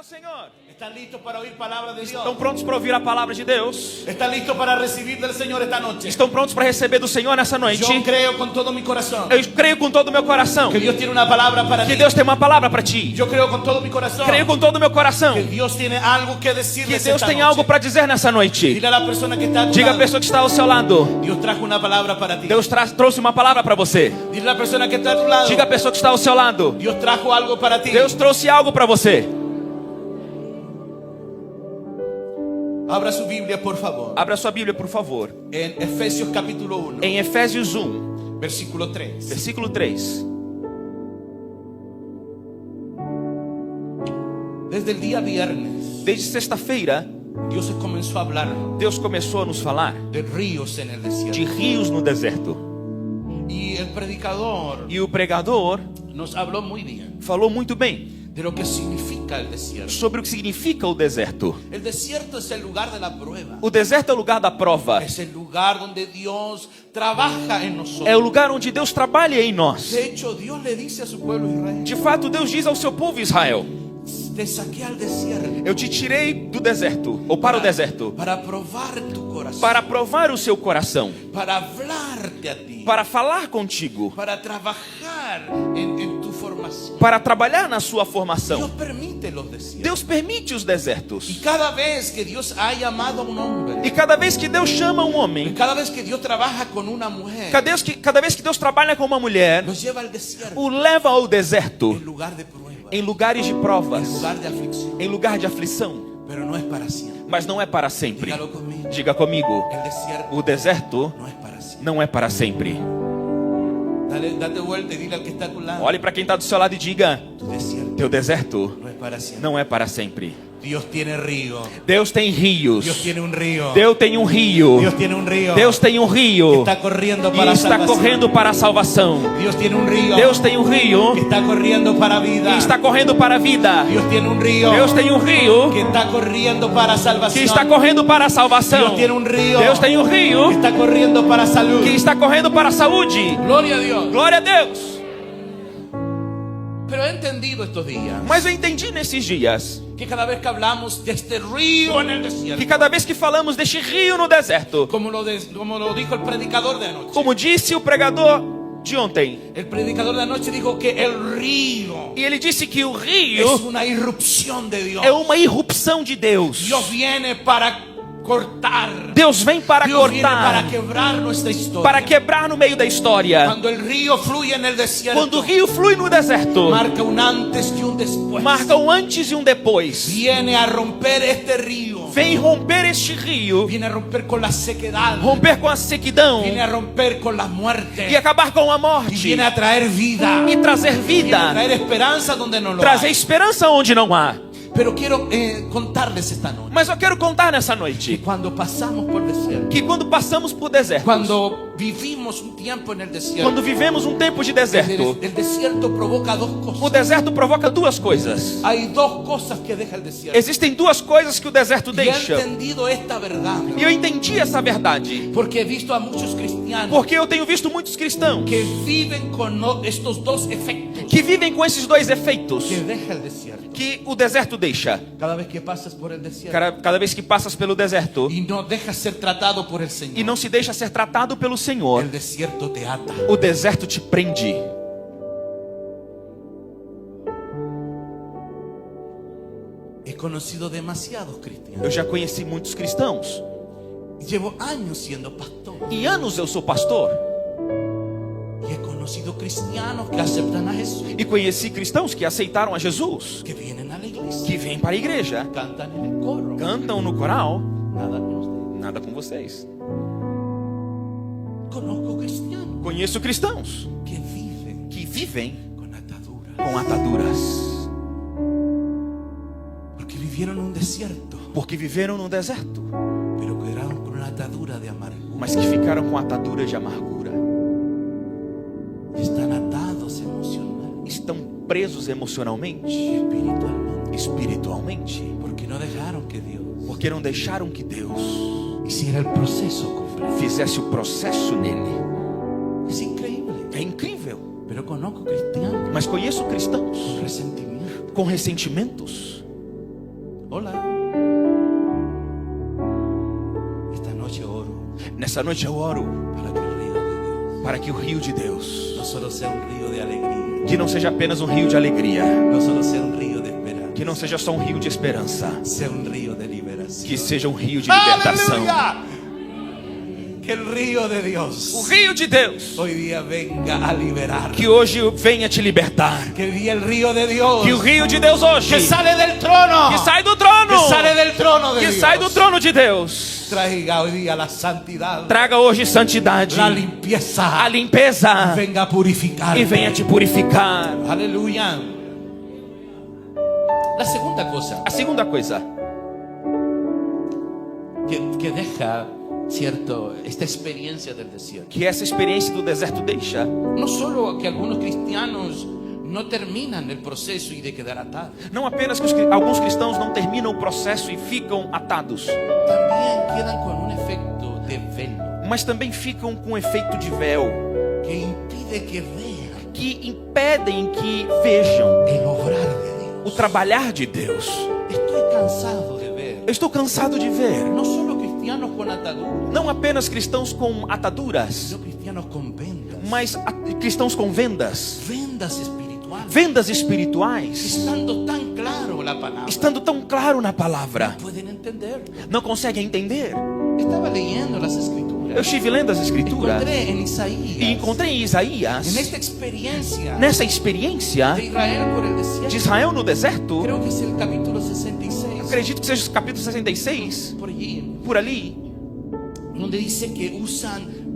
ao Senhor? ¿Están listos para oír palabras de Dios? Estão prontos para ouvir a palavra de Deus? ¿Están listos para recibir del Señor esta noche? Estão prontos para receber do Senhor nessa noite? Yo creo con todo mi corazón Eu creio com todo o meu coração que Dios tiene una palabra para que ti. Deus tem uma palavra para ti. Yo creo con todo mi corazón Creio com todo o meu coração que Dios tiene algo que decirles que Deus esta tem noche. algo para dizer nessa noite. Dile a la persona que está a tu Diga à lado, pessoa que está ao seu lado: Dios trajo una palabra para ti. Deus trouxe uma palavra para você. Dile a la persona que está a tu lado, Diga à pessoa que está ao seu lado: Dios trajo algo para ti. Deus trouxe algo para você. Abra su Biblia, por favor. Abra sua Bíblia, por favor. En Efesios capítulo 1, Em Efésios 1, versículo 3. versículo 3. Desde el día viernes, Desde sexta-feira, Dios comenzó a hablar Deus começou a nos falar de ríos en el de desierto. rios no deserto. Y el predicador E o pregador nos habló muy bien falou muito bem de lo que significa el desierto. sobre o que significa o deserto. El desierto es el lugar de la prueba. O deserto é o lugar da prova. Es el lugar donde Dios trabaja en nosotros. É o lugar onde Deus trabalha em nós. De hecho, Dios le dice a su pueblo Israel: De fato, Deus diz ao seu povo Israel: te saqué al desierto eu te tirei do deserto, ou para o deserto, para probar tu corazón, para provar o seu coração, para hablarte a ti, para falar contigo, para trabajar en tu formación. para trabalhar na sua Dios formação. permite los desiertos. Deus permite os Y desertos. cada vez que Dios ha llamado a un hombre, E cada vez que Deus chama um homem, cada vez que Dios trabaja con una mujer, cada vez que Deus trabalha com uma mulher, los lleva al desierto, o leva ao deserto, en lugar de prueba, em lugares de en provas, lugar de aflicción. em lugar de aflição, Pero no es para siempre. mas não é para sempre. Dígalo conmigo. Diga comigo: El desierto o deserto no es para siempre. não é para sempre. Date vuelta y dile al que está a tu lado: Olhe para quem está do seu lado e diga: tu desierto teu deserto no es para siempre. não é para sempre. Dios tiene río. Deus tem rios. Dios tiene un río. Deus tem um rio. Dios tiene un río. Deus tem um rio que está corriendo e para está salvación. correndo para a salvação. Dios tiene un río. Deus tem um rio que está corriendo para vida. e está correndo para a vida. Dios tiene un río. Deus tem um rio que está corriendo para que salvación. está correndo para a salvação. Dios tiene un río. Deus tem um que rio está corriendo para salud. que está correndo para a saúde. Gloria a Dios. Glória a Deus. Pero he entendido estos días Mas eu entendi nesses dias que cada vez que hablamos de este río en el desierto, que cada vez que falamos deste rio no deserto, como lo dijo el predicador de anoche, como disse o pregador de ontem, el predicador de anoche dijo que el río e ele disse que o es rio una irrupción de Dios. é uma irrupção de Deus. Dios viene para cortar. Deus vem para Dios viene para cortar, quebrar nuestra historia. para quebrar no meio da história. Cuando el río fluye en el desierto, Quando o rio flui no deserto, marca un antes y un después. marca um antes e um depois. Viene a romper este río. Vem romper este rio, Viene a romper con la sequedad. romper com a sequidão Viene a romper con la muerte. e acabar com a Y morte viene a traer vida. e trazer Viene a vida, traer esperanza donde no lo trazer hay. esperança onde não há. Pero quiero contarles esta noche Mas eu quero contar nessa noite cuando pasamos por desierto, que quando passamos por desertos, cuando vivimos un tiempo en el desierto, quando vivemos um tempo de deserto, el desierto provoca dos o cosas. deserto provoca duas coisas. Hay dos cosas que deja el desierto. Existem duas coisas que o deserto Y he deixa. entendido esta verdad E eu entendi essa verdade, porque he visto a muchos cristianos porque eu tenho visto muitos cristãos que viven con estos dos efectos que vivem com esses dois efeitos que deja el desierto. que o deserto deixa. Cada vez que pasas por el desierto Cada vez que passas pelo deserto y no dejas ser tratado por el Señor, e não se deixa ser tratado pelo Senhor, el desierto te ata. o deserto te prende. He conocido demasiados cristianos. Eu já conheci muitos cristãos. Llevo años siendo pastor E anos eu sou pastor. y he conocido cristianos que aceptan a Jesús, E conheci cristãos que aceitaram a Jesus, que vienen a la iglesia, que vêm para a igreja, cantan en el coro, cantam no coral. nada con ustedes. Nada com vocês. Conozco cristianos Conheço cristãos que viven que vivem con ataduras, com ataduras, porque vivieron en un desierto, porque viveram no deserto, pero quedaron con una atadura de amargura. mas que ficaram com ataduras de amargura. Están atados emocionalmente, Estão presos emocionalmente, espiritualmente, porque no dejaron que Dios porque não deixaram que Deus hiciera el proceso completo. fizesse o processo nele. Es increíble, É incrível. pero conozco cristianos Mas conheço cristãos con resentimiento, com ressentimentos, Hola. Esta noche oro Nessa noite eu oro para que el río de Dios para que o rio de Deus, no solo sea un río de alegría, que não seja apenas um rio de alegria, no solo sea un río de esperanza, que não seja só um rio de esperança, sea un río de liberación. que seja um rio de libertação. ¡Aleluya! Que el río de O Dios rio de Deus, hoy día venga a liberar. que hoje venha te libertar. Que vi el río de Dios Que o rio de Deus hoje, que sale del trono, que sai do trono, que sale del trono de que Dios, sai do trono de Deus, traiga hoy día la santidad, traga hoje santidade, la limpieza, a limpeza, venga a purificar e venha te purificar. Aleluya. La segunda cosa A segunda coisa que deja cierto esta experiencia del desierto, que essa experiência do deserto deixa, no solo que algunos cristianos no terminan el proceso y de quedar atados, não apenas que alguns cristãos não terminam o processo e ficam atados, también quedan con un efecto de velo mas também ficam com efeito de véu, que impide que vean que impedem que vejam el obrar de o Dios. trabalhar de Deus. Estoy cansado de ver Eu estou cansado de ver no solo cristianos con ataduras, não apenas cristãos com ataduras, sino cristianos con vendas, mas cristãos com vendas, vendas espirituales, vendas espirituais, estando tan claro la palabra, estando tão claro na palavra, pueden entender. não conseguem entender. Estaba leyendo las escrituras, Eu estive lendo as escrituras encontré en Isaías, e encontrei em Isaías, en esta experiencia nessa experiência de Israel por el desierto, de Israel no deserto, creo que es el capítulo 66, acredito que seja o capítulo 66, por allí, por ali, donde dice que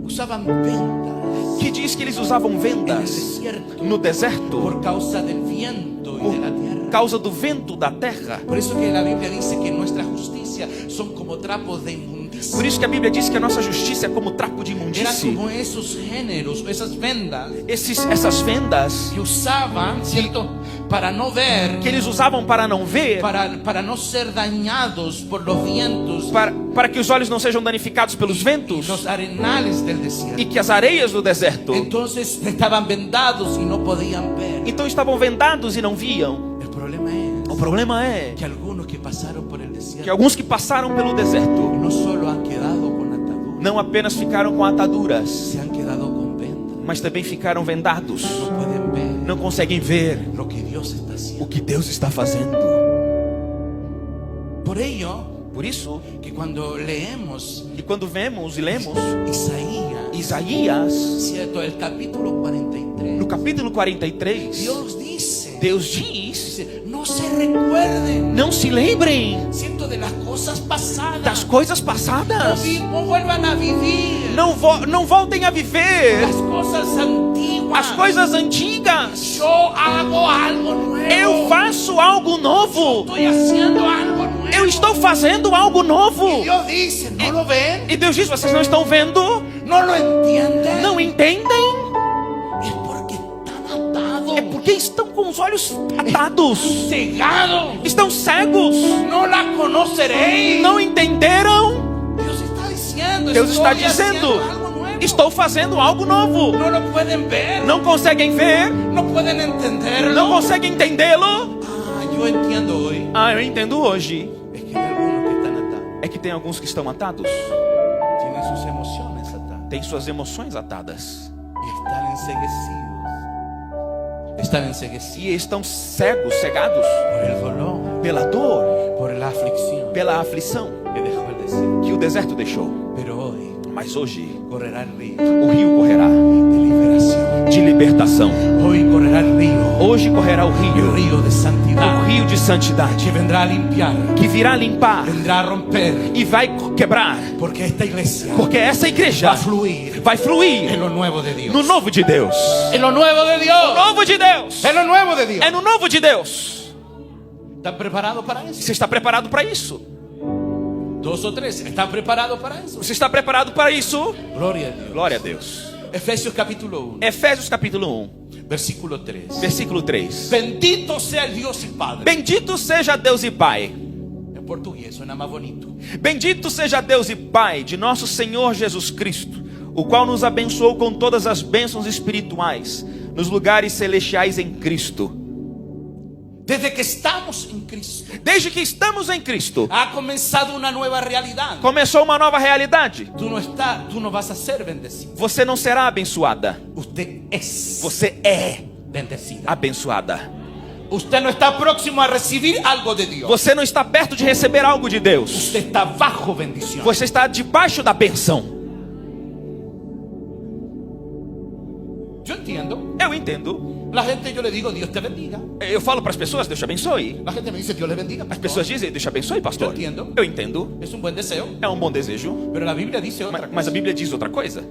usaban vendas que diz que eles usavam en el vendas desierto no deserto por causa del viento y de la tierra. por causa do vento da terra. Por eso que la Biblia dice que nuestra justicia son como trapos de inmundicia. Por isso que a Bíblia diz que a nossa justiça é como trapo de Eran imundície. como esos géneros, esas vendas Essas vendas que usaban, ¿cierto? Para no ver, que eles usavam para não ver, para no ser dañados por los vientos para que os olhos não sejam danificados pelos y ventos los arenales del desierto. e que as areias do deserto. Entonces estaban vendados y no podían ver. Então estavam vendados e não viam. El problema es O problema é que algunos que pasaron por el que desierto alguns que passaram pelo deserto no solo han quedado con ataduras, não apenas ficaram com ataduras, se han quedado con vendas. mas também ficaram vendados. No pueden ver Não conseguem ver lo que Dios está haciendo. o que Deus está fazendo. Por ello, Por isso, que cuando leemos e quando vemos e lemos Isaías, Isaías, cierto, el capítulo 43, no capítulo 43, Dios dice, Deus diz: no se recuerden, não se lembrem cierto, de las cosas pasadas, das coisas passadas. no vuelvan a vivir Não voltem a viver las cosas antiguas. as coisas antigas. Yo hago algo nuevo. Eu faço algo novo. Estoy haciendo algo nuevo. Eu estou fazendo algo novo. Dios dice, ¿no lo ven? E Deus diz: vocês não estão vendo? ¿No lo entienden? Não entendem? Es porque están atados, É porque estão com os olhos atados. cegados. Estão cegos. No la conoceréis. Não entenderam? Dios está diciendo, Deus está estoy dizendo: haciendo algo nuevo. estou fazendo algo novo. No lo pueden ver, Não conseguem ver? no pueden entenderlo. Não conseguem entendê-lo? Yo entiendo hoy Eu entendo hoje. es que hay algunos que están atados, É que tem alguns que estão atados. tienen sus emociones atadas Tem suas emoções atadas. y están enceguecidos. Están enceguecidos E estão cegos, cegados por el dolor, pela dor, por la aflicción pela aflição que dejó el desierto. que o deserto deixou. Pero hoy Mas hoje correrá el río o rio correrá de liberación. de libertação. Hoy correrá el río, Hoje correrá o el rio río de o santidad rio de santidade, que vendrá a limpiar, que virá limpar vendrá a romper, e vai quebrar, porque esta iglesia porque essa va igreja a fluir vai en fluir lo nuevo de Dios. no novo de Deus. En lo nuevo de Dios. Novo de Deus. En lo nuevo de Dios. É no novo de Deus. ¿Están preparados para eso? Você está preparado para isso? 2 o 3. ¿Están preparados para eso? Você está preparado para isso? Gloria a Dios. Glória a Deus. Efesios capítulo 1, Efésios capítulo 1, versículo 3. versículo 3. Bendito sea el Dios y Padre. Bendito seja Deus e Pai. En portugués suena más bonito. Bendito seja Deus e Pai de nosso Senhor Jesus Cristo, o qual nos abençoou com todas as bênçãos espirituais nos lugares celestiais em Cristo. Desde que estamos en Cristo, Desde que estamos em Cristo, ha comenzado una nueva realidad. começou uma nova realidade. Tú no vas a ser bendecido. Você não será abençoada. Usted es Você é bendecida. abençoada. Usted no está próximo a recibir algo de Dios. Você não está perto de receber algo de Deus. Usted está bajo bendición. Você está debaixo da bênção. Yo entiendo. Eu entendo. La gente, yo le digo, Dios te bendiga. Eu falo para as pessoas, Deus te abençoe. La gente me dice, Dios le bendiga, As pastor. pessoas dizem, Deus te abençoe, pastor. Eu entendo. Eu entendo. Es un buen deseo. É um bom desejo. Pero la Biblia dice otra Mas a cosa. Bíblia diz outra coisa.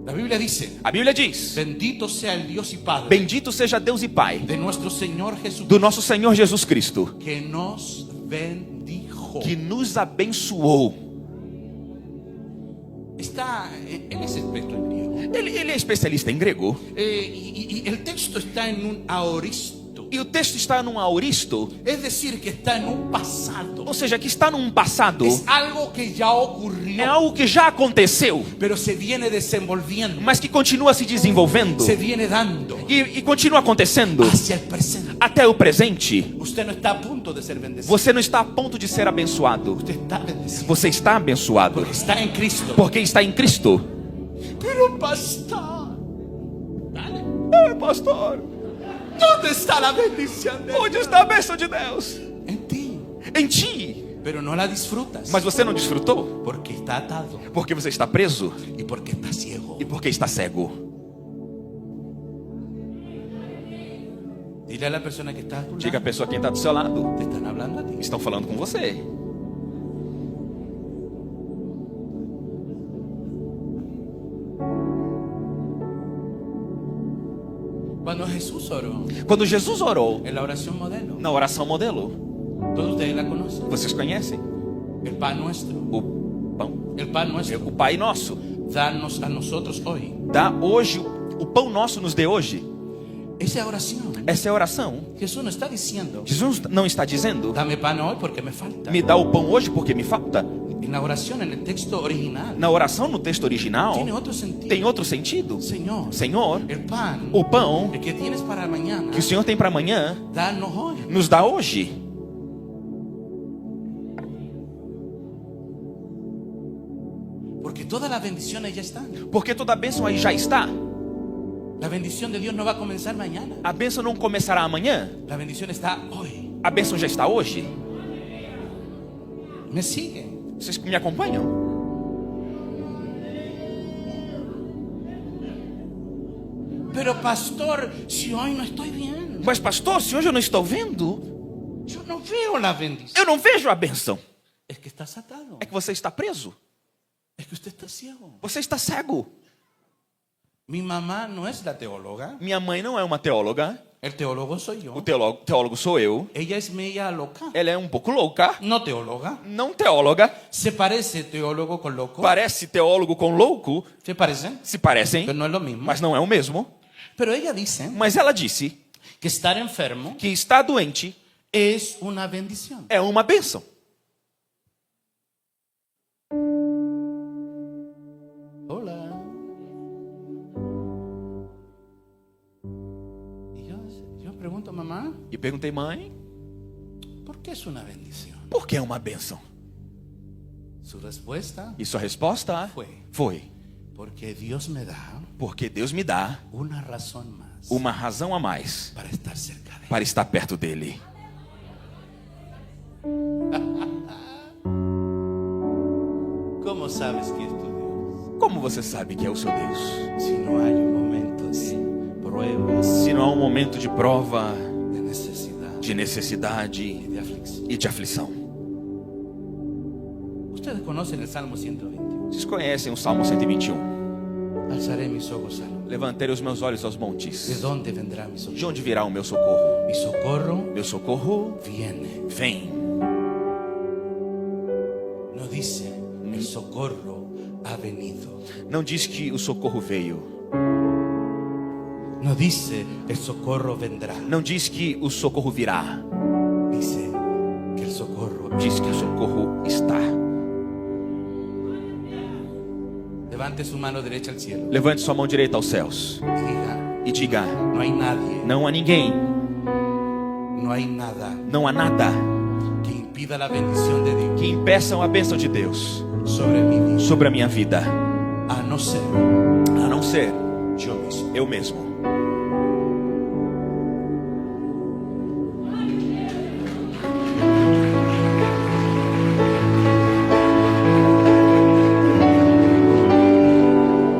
La Biblia dice, A Bíblia diz: bendito sea el Dios y Padre bendito seja Deus e Pai de nuestro Señor Jesús, do nosso Senhor Jesus Cristo, que nos bendijo. que nos abençoou. Él es experto en griego. Ele é especialista em grego. Y el texto está en un aoristo. E o texto está num aoristo, Es decir, que está en un pasado. ou seja, que está num passado. Es algo que ya É ocurrió, algo que já aconteceu, pero se viene desenvolviendo, mas que continua se desenvolvendo. se viene dando E continua acontecendo hacia el presente. até o presente. Usted no está a punto de ser bendecido. Você não está a ponto de ser abençoado. Usted está bendecido Você está abençoado porque está en Cristo. porque está em Cristo. Pero pastor, Pastor, ¿dónde está la bendición de onde Dios? está a bênção de Deus? En ti. Em ti. Pero no la disfrutas Mas você não desfrutou porque está atado porque você está preso y porque está ciego. e porque está cego. Dile a la persona que está a tu Diga a lado, pessoa quem está do seu lado. te están hablando a ti. Estão falando com você. Cuando Jesús oró Quando Jesus orou en la oración modelo, na oração modelo, todos ustedes la conocen. vocês conhecem El pan nuestro, o pão? el pan nuestro, O Pai Nosso. danos a nosotros hoy. Dá hoje o pão nosso nos dê hoje. Esa oración, Essa é a oração. Jesús no está diciendo, Jesus não está dizendo: dame pan hoy porque me falta. me dá o pão hoje porque me falta. En la oración, en el texto original, Na oração, no texto original, tiene otro sentido. tem outro sentido. Señor, Senhor, el pan, o pão el que tienes para mañana, que o Senhor tem para amanhã, danos hoy. nos dá hoje. Porque todas las bendiciones ya están. Porque toda a bênção aí já está. La bendición de Dios no va a comenzar mañana. A bênção não começará amanhã. La bendición está hoy. A bênção já está hoje. ¿Me siguen? Vocês me acompanham? Pero pastor, si hoy no estoy bien, Mas pastor, se hoje eu não estou vendo, yo no veo la bendición. eu não vejo a bênção. Es que estás atado. É que você está preso. Es que usted está ciego. Você está cego. Mi mamá no es la teóloga. Minha mãe não é uma teóloga. El teólogo soy yo. O teólogo sou eu. Ella es media loca. Ela é um pouco louca. No teóloga. Não teóloga. Se parece teólogo con loco. Parece teólogo com louco. Se parecen, Se parecem, pero no es lo mismo. mas não é o mesmo. Pero ella dice Mas ela disse que estar enfermo que estar doente es una bendición. é uma bênção. Hola. Y yo pregunto, mamá, E perguntei, mãe, ¿por qué es una bendición? por que é uma bênção? Su respuesta E sua resposta foi: porque Dios me da porque Deus me dá una razón más uma razão a mais para estar cerca de Él. para estar perto dele. ¿Cómo sabes que es tu Dios? Como você sabe que é o seu Deus? Si no hay un momento de pruebas, Se não há um momento de prova, de necesidad de necessidade y de aflicción. e de aflição. Ustedes conocen el Salmo 121. Vocês conhecem o Salmo 121. Alzaré mis ojos al monte. Levantarei os meus olhos aos ¿De montes. dónde vendrá mi socorro? De onde virá o meu socorro? Mi socorro Meu socorro viene. vem. No dice el socorro ha venido. Não diz que o socorro veio. No dice el socorro vendrá. Não diz que o socorro virá. Dice que el socorro. Diz que o socorro está. Levante su mano derecha al cielo. Levante sua mão direita aos céus Y diga, e diga: no hay nadie, não há ninguém, No hay nada Não há nada que impida la bendición de Dios que impeçam a bênção de Deus sobre mi vida, sobre a minha vida, a no ser a não ser yo mismo. eu mesmo.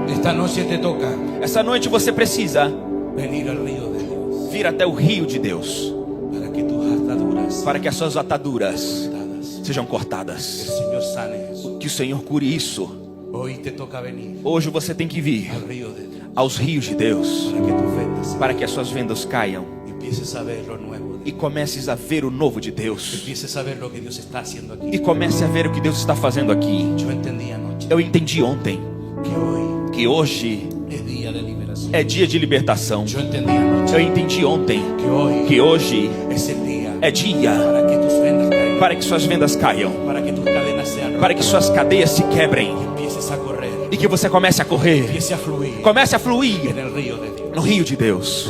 Esta noche te toca Essa noite você precisa venir al río de Dios vir até o rio de Deus, para que tus ataduras para que as suas ataduras atadas, sejam el cortadas, Señor sane eso. que o Senhor cure isso. Hoy te toca venir Hoje você tem que vir al río de Dios aos rios de Deus, para que tus ventas para que as suas vendas caiam empieces a ver lo nuevo de e comeces a ver o novo de Deus, empieces a ver lo que Dios está haciendo aquí. e comece a ver o que Deus está fazendo aqui. Yo entendí anoche Eu entendi ontem que hoy que hoje es día de liberación. é dia de libertação. Yo entendí anoche Eu entendi ontem que hoy que hoje es el día é dia para que tus vendas caigan, para que suas vendas caiam, para que tus cadenas sean para que suas cadeias se quebrem empieces a correr, e que você comece a correr, empiece a fluir comece a fluir en el río de Dios. no rio de Deus.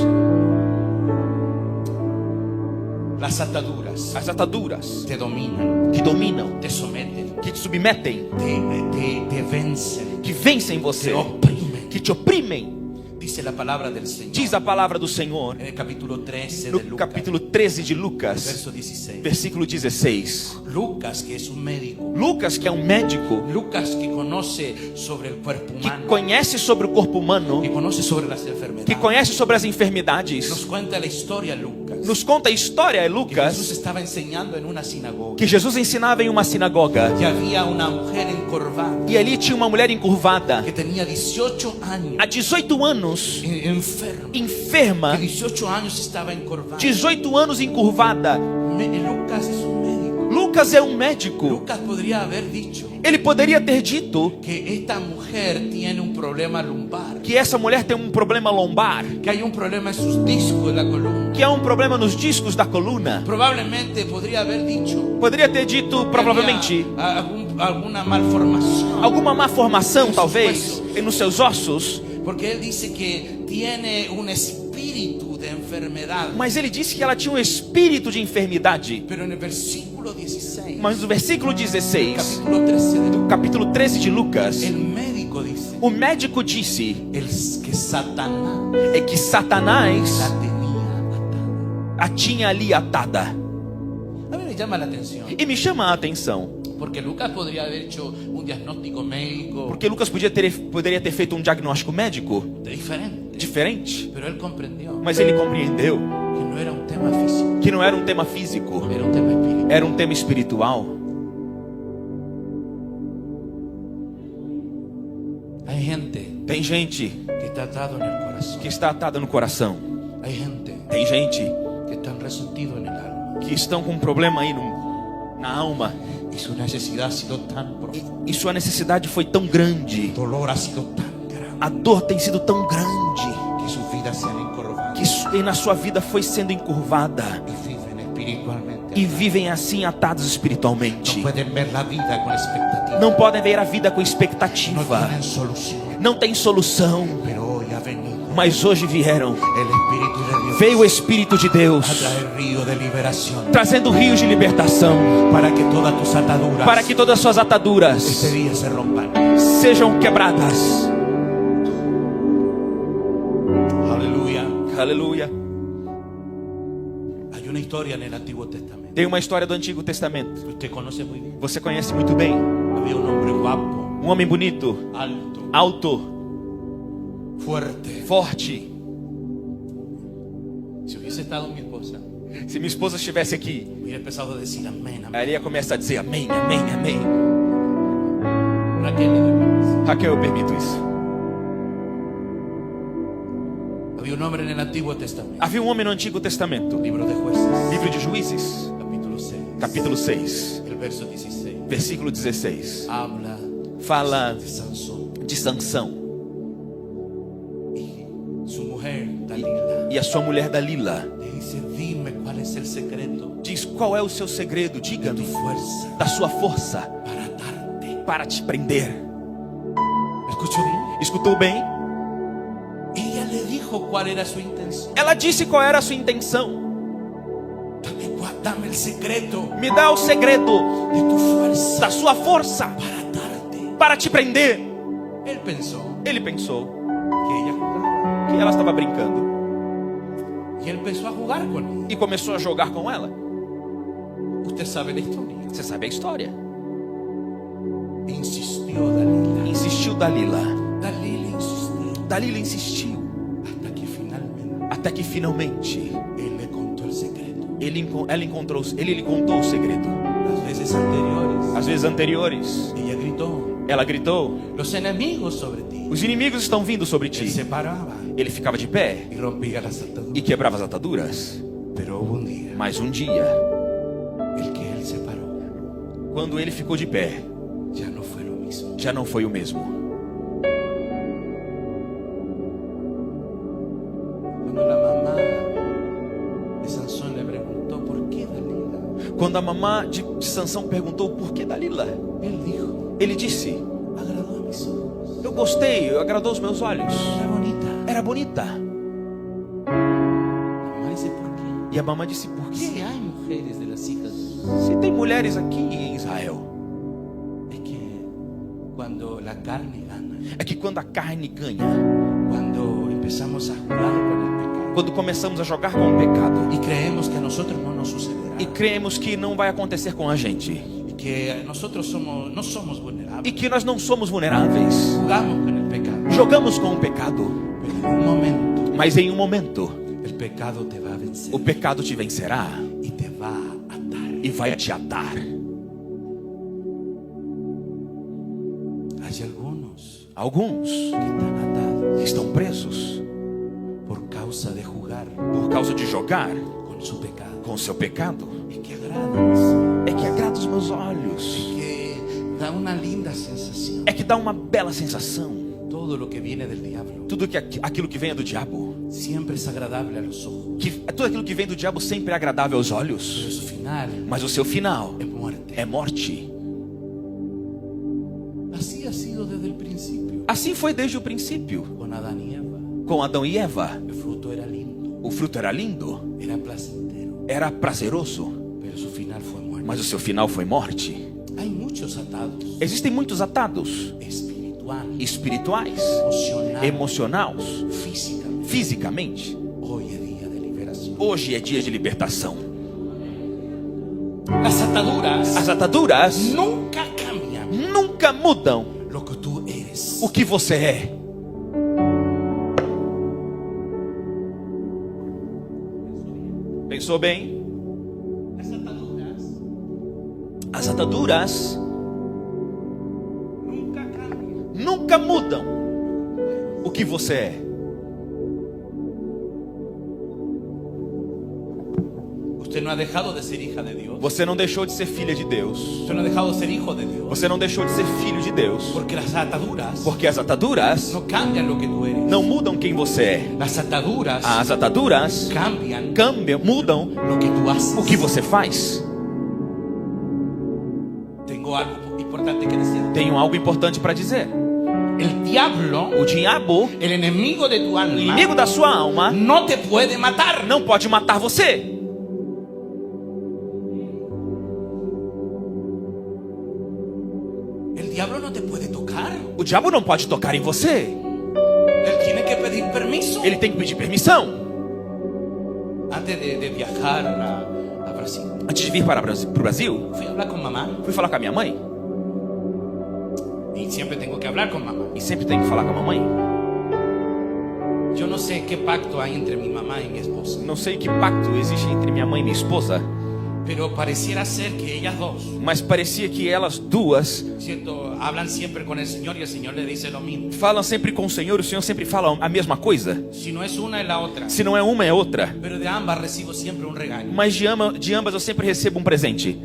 Las ataduras As ataduras te dominan, que dominam, te someten, que te submetem, te vencen, que vencem te você, oprimen. que te oprimem. Dice la palabra del Señor Diz a palavra do Senhor en el capítulo 13 de no Lucas, capítulo 13 de Lucas, verso 16. versículo 16. Lucas, que es un médico, Lucas, que é um médico Lucas, que conoce sobre el cuerpo que humano, conhece sobre o corpo humano, que conoce sobre las enfermedades, que conhece sobre as enfermidades, nos cuenta la historia Lucas, nos conta a história, que Jesús Lucas, estaba enseñando en una sinagoga, que Jesus ensinava em uma sinagoga que había una mujer encorvada e ali tinha uma mulher encurvada que tenía 18 años, há 18 anos, enferma, enferma, que 18 años estaba encorvada. 18 anos encurvada. Lucas es un médico. Lucas é um médico. Lucas podría haber dicho Ele poderia ter dito que esta mujer tiene un problema lumbar, que essa mulher tem um problema lombar, que hay un problema en sus discos de la columna. que há um problema nos discos da coluna. Probablemente podría haber dicho Poderia ter dito, que provavelmente, había alguna malformación, alguma má formação, talvez, nos seus ossos. porque él dice que tiene un espíritu de enfermedad. Mas ele disse que ela tinha um espírito de enfermidade. Pero en el versículo 16, Mas no versículo 16, capítulo 13 de Lucas, capítulo 13 de Lucas, el médico dice o médico disse que Satanás que Satanás la tenía atada. a tinha ali atada. A mí me llama la atención, E me chama a atenção, porque Lucas podría haber hecho un diagnóstico médico porque Lucas poderia ter feito um diagnóstico médico diferente, diferente, pero él comprendió mas ele compreendeu que no era un tema físico, que não era um tema físico, era un tema espiritual. era um tema espiritual. Hay gente Tem gente que está atado en el corazón, que está atada no coração, hay gente tem gente que están resentidos en el alma, que estão com um problema aí na alma, y su necesidad ha sido tan profunda, e sua necessidade foi tão grande, el dolor ha sido tan grande, a dor tem sido tão grande, que sus vidas se han encorvado que na sua vida foi sendo encurvada, y viven espiritualmente. e vivem assim atados No espiritualmente. pueden ver la vida con expectativa, Não podem ver a vida com no expectativa, tienen solución, não tem solução, pero hoy ha venido mas hoje vieram, el Espíritu de Dios veio o Espírito de a Deus, traer río de liberación, trazendo rios de libertação, para que todas tus ataduras para que todas as suas ataduras este día se rompan. sejam quebradas. Aleluya. Aleluia. Hay una historia en el Antiguo Testamento Tem uma história do Antigo Testamento, que usted conoce muy bien. você conhece muito bem. Había un hombre guapo, Um homem bonito, alto, alto, fuerte. forte. Si hubiese estado mi esposa, Se minha esposa estivesse aqui, hubiera empezado a decir amén, amén. ela ia começar a dizer amém, amém, amém. Raquel, le doy permiso. Raquel, eu permito isso. Había un hombre en el Antiguo Testamento, Havia um homem no Antigo Testamento, libro de Jueces, livro de Juízes, capítulo 6, capítulo 6, el verso 16, versículo 16. habla Fala de Sansón de Sansão y su mujer Dalila. e a sua mulher Dalila. Le dice, dime cuál es el secreto Diz: qual é o seu segredo? de tu Diga-me, fuerza da sua força para atarte. para te prender. ¿Me escuchó bien? Escutou bem? Ella le dijo cuál era su intención. Ela disse qual era a sua intenção. Dame el secreto Me dá o segredo de tu fuerza da sua força para atarte. para te prender. Él pensó Ele pensou que ella jugaba. que ela estava brincando Y él empezó a jugar con ella. e começou a jogar com ela. Usted sabe la historia. Você sabe a história. Insistió Dalila. Insistiu Dalila. Dalila insistió. Dalila insistiu Hasta que finalmente até que finalmente él le contó el secreto. ele lhe contou o segredo. Las veces As vezes anteriores anteriores, ella gritó: ela gritou: los enemigos sobre ti. os inimigos estão vindo sobre Él ti. se paraba Ele ficava de pé y rompía las ataduras. e quebrava as ataduras. Pero hubo un día Mas um dia, el que él se paró quando ele ficou de pé, ya no fue lo mismo. já não foi o mesmo. Cuando la mamá de Sansón le preguntó por qué Dalila, Quando a mamã de Sansão perguntou por que Dalila, él dijo: ele disse: agradó a mis ojos. eu gostei, agradou os meus olhos, Era bonita. era bonita. La mamá dice: ¿por qué? E a mamã disse: por Si quê? hay mujeres de las hijas, Se tem mulheres aqui em Israel, es que cuando la carne gana, é que quando a carne ganha, cuando empezamos a jugar con el pecado quando começamos a jogar com o pecado y creemos que a nosotros no nos sucederá e cremos que não vai acontecer com a gente y que nosotros no somos vulnerables, e que nós não somos vulneráveis, jugamos con el pecado, jogamos com o pecado, pero en un momento mas em um momento el pecado te va a vencer o pecado te vencerá y te va a atar. e vai te atar. Hay algunos Alguns que están atados estão presos por causa de jugar por causa de jogar con su pecado. com o seu pecado. Es que agrada, É que agrada os meus olhos, que da una linda sensación. é que dá uma bela sensação. Todo lo que viene del diablo Tudo que aquilo que vem é do diabo, siempre es agradable a los ojos, tudo aquilo que vem do diabo sempre é agradável aos pero olhos, su final mas o seu final es muerte. é morte. Así ha sido desde el principio Assim foi desde o princípio, con Adán y Eva. com Adão e Eva. El fruto era lindo, O fruto era lindo, era placentero, era prazeroso, pero su final fue muerte. mas o seu final foi morte. Hay muchos atados Existem muitos atados espirituales, espirituais, emocionales, emocionais, físicamente. fisicamente. Hoy es día de liberación. Hoje é dia de libertação. Las ataduras As ataduras nunca cambian nunca mudam lo que tú eres. o que você é. Pensou bem? Las ataduras As ataduras nunca cambian. nunca mudam o que você é. Usted no ha dejado de ser hija de Dios. Você não deixou de ser filha de Deus. Usted no ha dejado de ser hijo de Dios. Você não deixou de ser filho de Deus. Porque las ataduras Porque as ataduras no cambian lo que tú eres. não mudam quem você é. Las ataduras As ataduras mudam lo que tú haces. o que você faz. Tengo algo importante que decir. Tenho algo importante para dizer. El diablo, O diabo, el enemigo de tu o alma, inimigo da sua alma, no te puede matar. não pode matar você. El diablo no te puede tocar. O diabo não pode tocar em você. Él tiene que pedir permiso Ele tem que pedir permissão antes de viajar a Brasil. antes de vir para o Brasil. Fui a hablar con mamá Fui falar com a minha mãe y siempre tengo que hablar con mamá. e sempre tenho que falar com a mamãe. Yo no sé qué pacto hay entre mi mamá y mi esposa, Não sei que pacto existe entre minha mãe e minha esposa, pero pareciera ser que ellas dos, mas parecia que elas duas ¿cierto?, hablan siempre con el Señor y el Señor le dice lo mismo. falam sempre com o Senhor sempre fala a mesma coisa. Si no es una es la otra, Se não é uma, é outra. pero de ambas recibo siempre un regaño. Mas de ambas eu sempre recebo um presente.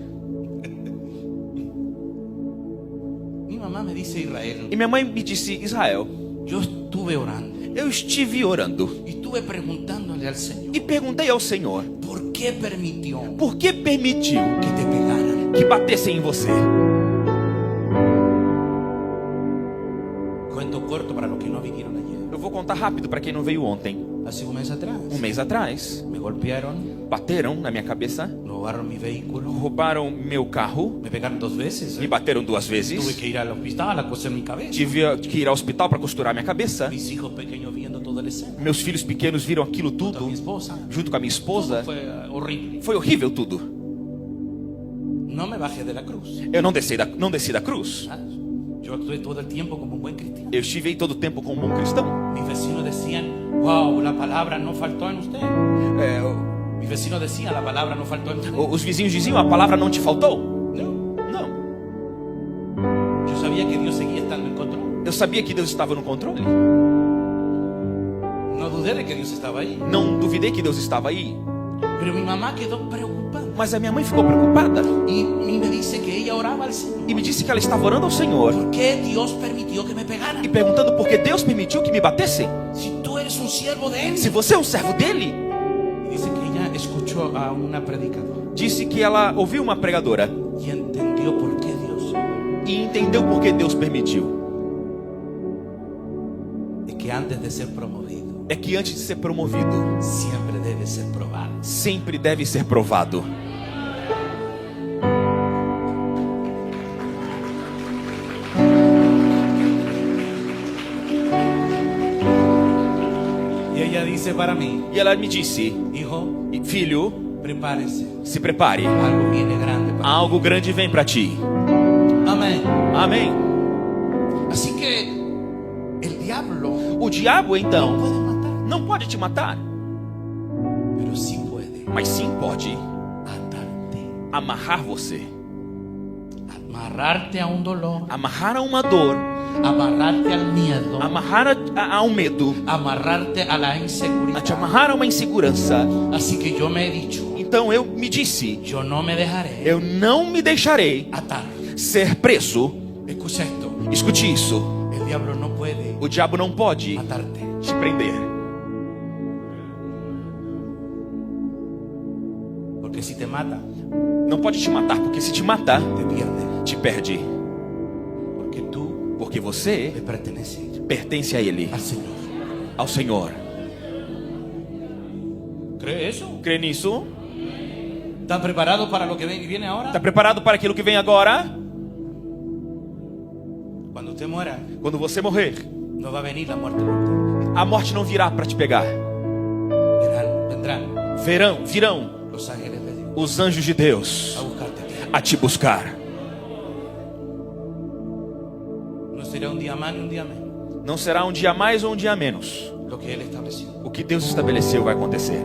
Mi mamá me dice: Israel, E minha mãe me disse: Israel, yo estuve orando eu estive orando y estuve preguntándole al Señor, e perguntei ao Senhor ¿por qué permitió por que permitiu que te pegaran? que batessem em você. Cuento corto para los que no vinieron ayer. Eu vou contar rápido para quem não veio ontem. Hace un mes atrás Um mês atrás, me golpearon bateram na minha cabeça, robaron mi vehículo, roubaram meu carro, me pegaron 2 veces. me bateram 2 Tuve vezes. que ir al hospital a coser mi cabeza. Tive que ir ao hospital para costurar minha cabeça. Mis hijos pequeños viendo toda la escena. Meus filhos pequenos viram aquilo Junto a tudo, mi esposa. junto com a minha esposa. Fue horrible. Foi horrível tudo. No me bajé de la cruz. Eu não desci da cruz. ¿Sabes? Yo actué todo el tiempo como un buen cristiano. Eu estive aí todo o tempo como um bom cristão. Mis vecinos decían, wow, la palabra no faltó en usted. Mis vecinos decían, la palabra no faltó en usted. Os vizinhos diziam: a palavra não te faltou? No. Não. Yo sabía que Dios seguía estando en control. Eu sabia que Deus estava no controle. No dudé de que Dios estaba ahí. Não duvidei que Deus estava aí. Pero mi mamá quedó preocupada. Mas a minha mãe ficou preocupada Y me dice que ella oraba al Señor. e me disse que ela estava orando ao Senhor ¿Por qué Dios permitió que me pegaran? e perguntando por que Deus permitiu que me batessem. Si tú eres un siervo de Él. Se você é um servo dele. Y dice que ella escuchó a una predicadora Disse que ela ouviu uma pregadora y entendió por qué Dios. e entendeu por que Deus permitiu. Es que antes de ser promovido, É que antes de ser promovido, siempre debe ser probado. sempre deve ser provado. Y ella dice para mí, E ela me disse: hijo, filho, prepárese. se prepare, Algo viene grande para algo grande vem para ti. ti. Amén. Amém. Así que el diablo O diabo no então puede matar, não pode te matar, pero sí puede mas sim pode atarte, amarrar você, amarrarte a un dolor, amarrar a uma dor, amarrarte al miedo, amarrar a um medo, amarrarte a la a te inseguridad. amarrar a uma insegurança. Así que yo me he dicho, Então eu me disse: yo no me dejaré eu não me deixarei atar. ser preso. Escucha esto, Escute isso: el diablo no puede o diabo não pode matarte. te prender, Porque si te mata, não pode te matar, porque se te matar, te pierde. te perde, Porque tú porque você le perteneces pertence a Ele, al Señor. ao Senhor. ¿Cree eso? Crê nisso? ¿Están preparados para lo que viene ahora? Está preparado para aquilo que vem agora? Cuando usted muera, Quando você morrer, no va a venir la muerte por usted. a morte não virá para te pegar. Vendrán Virão los ángeles de Dios os anjos de Deus a buscarte. a te buscar. No será un día más ni un día menos Não será um dia mais ou um dia menos. lo que Él estableció. O que Deus estabeleceu vai acontecer.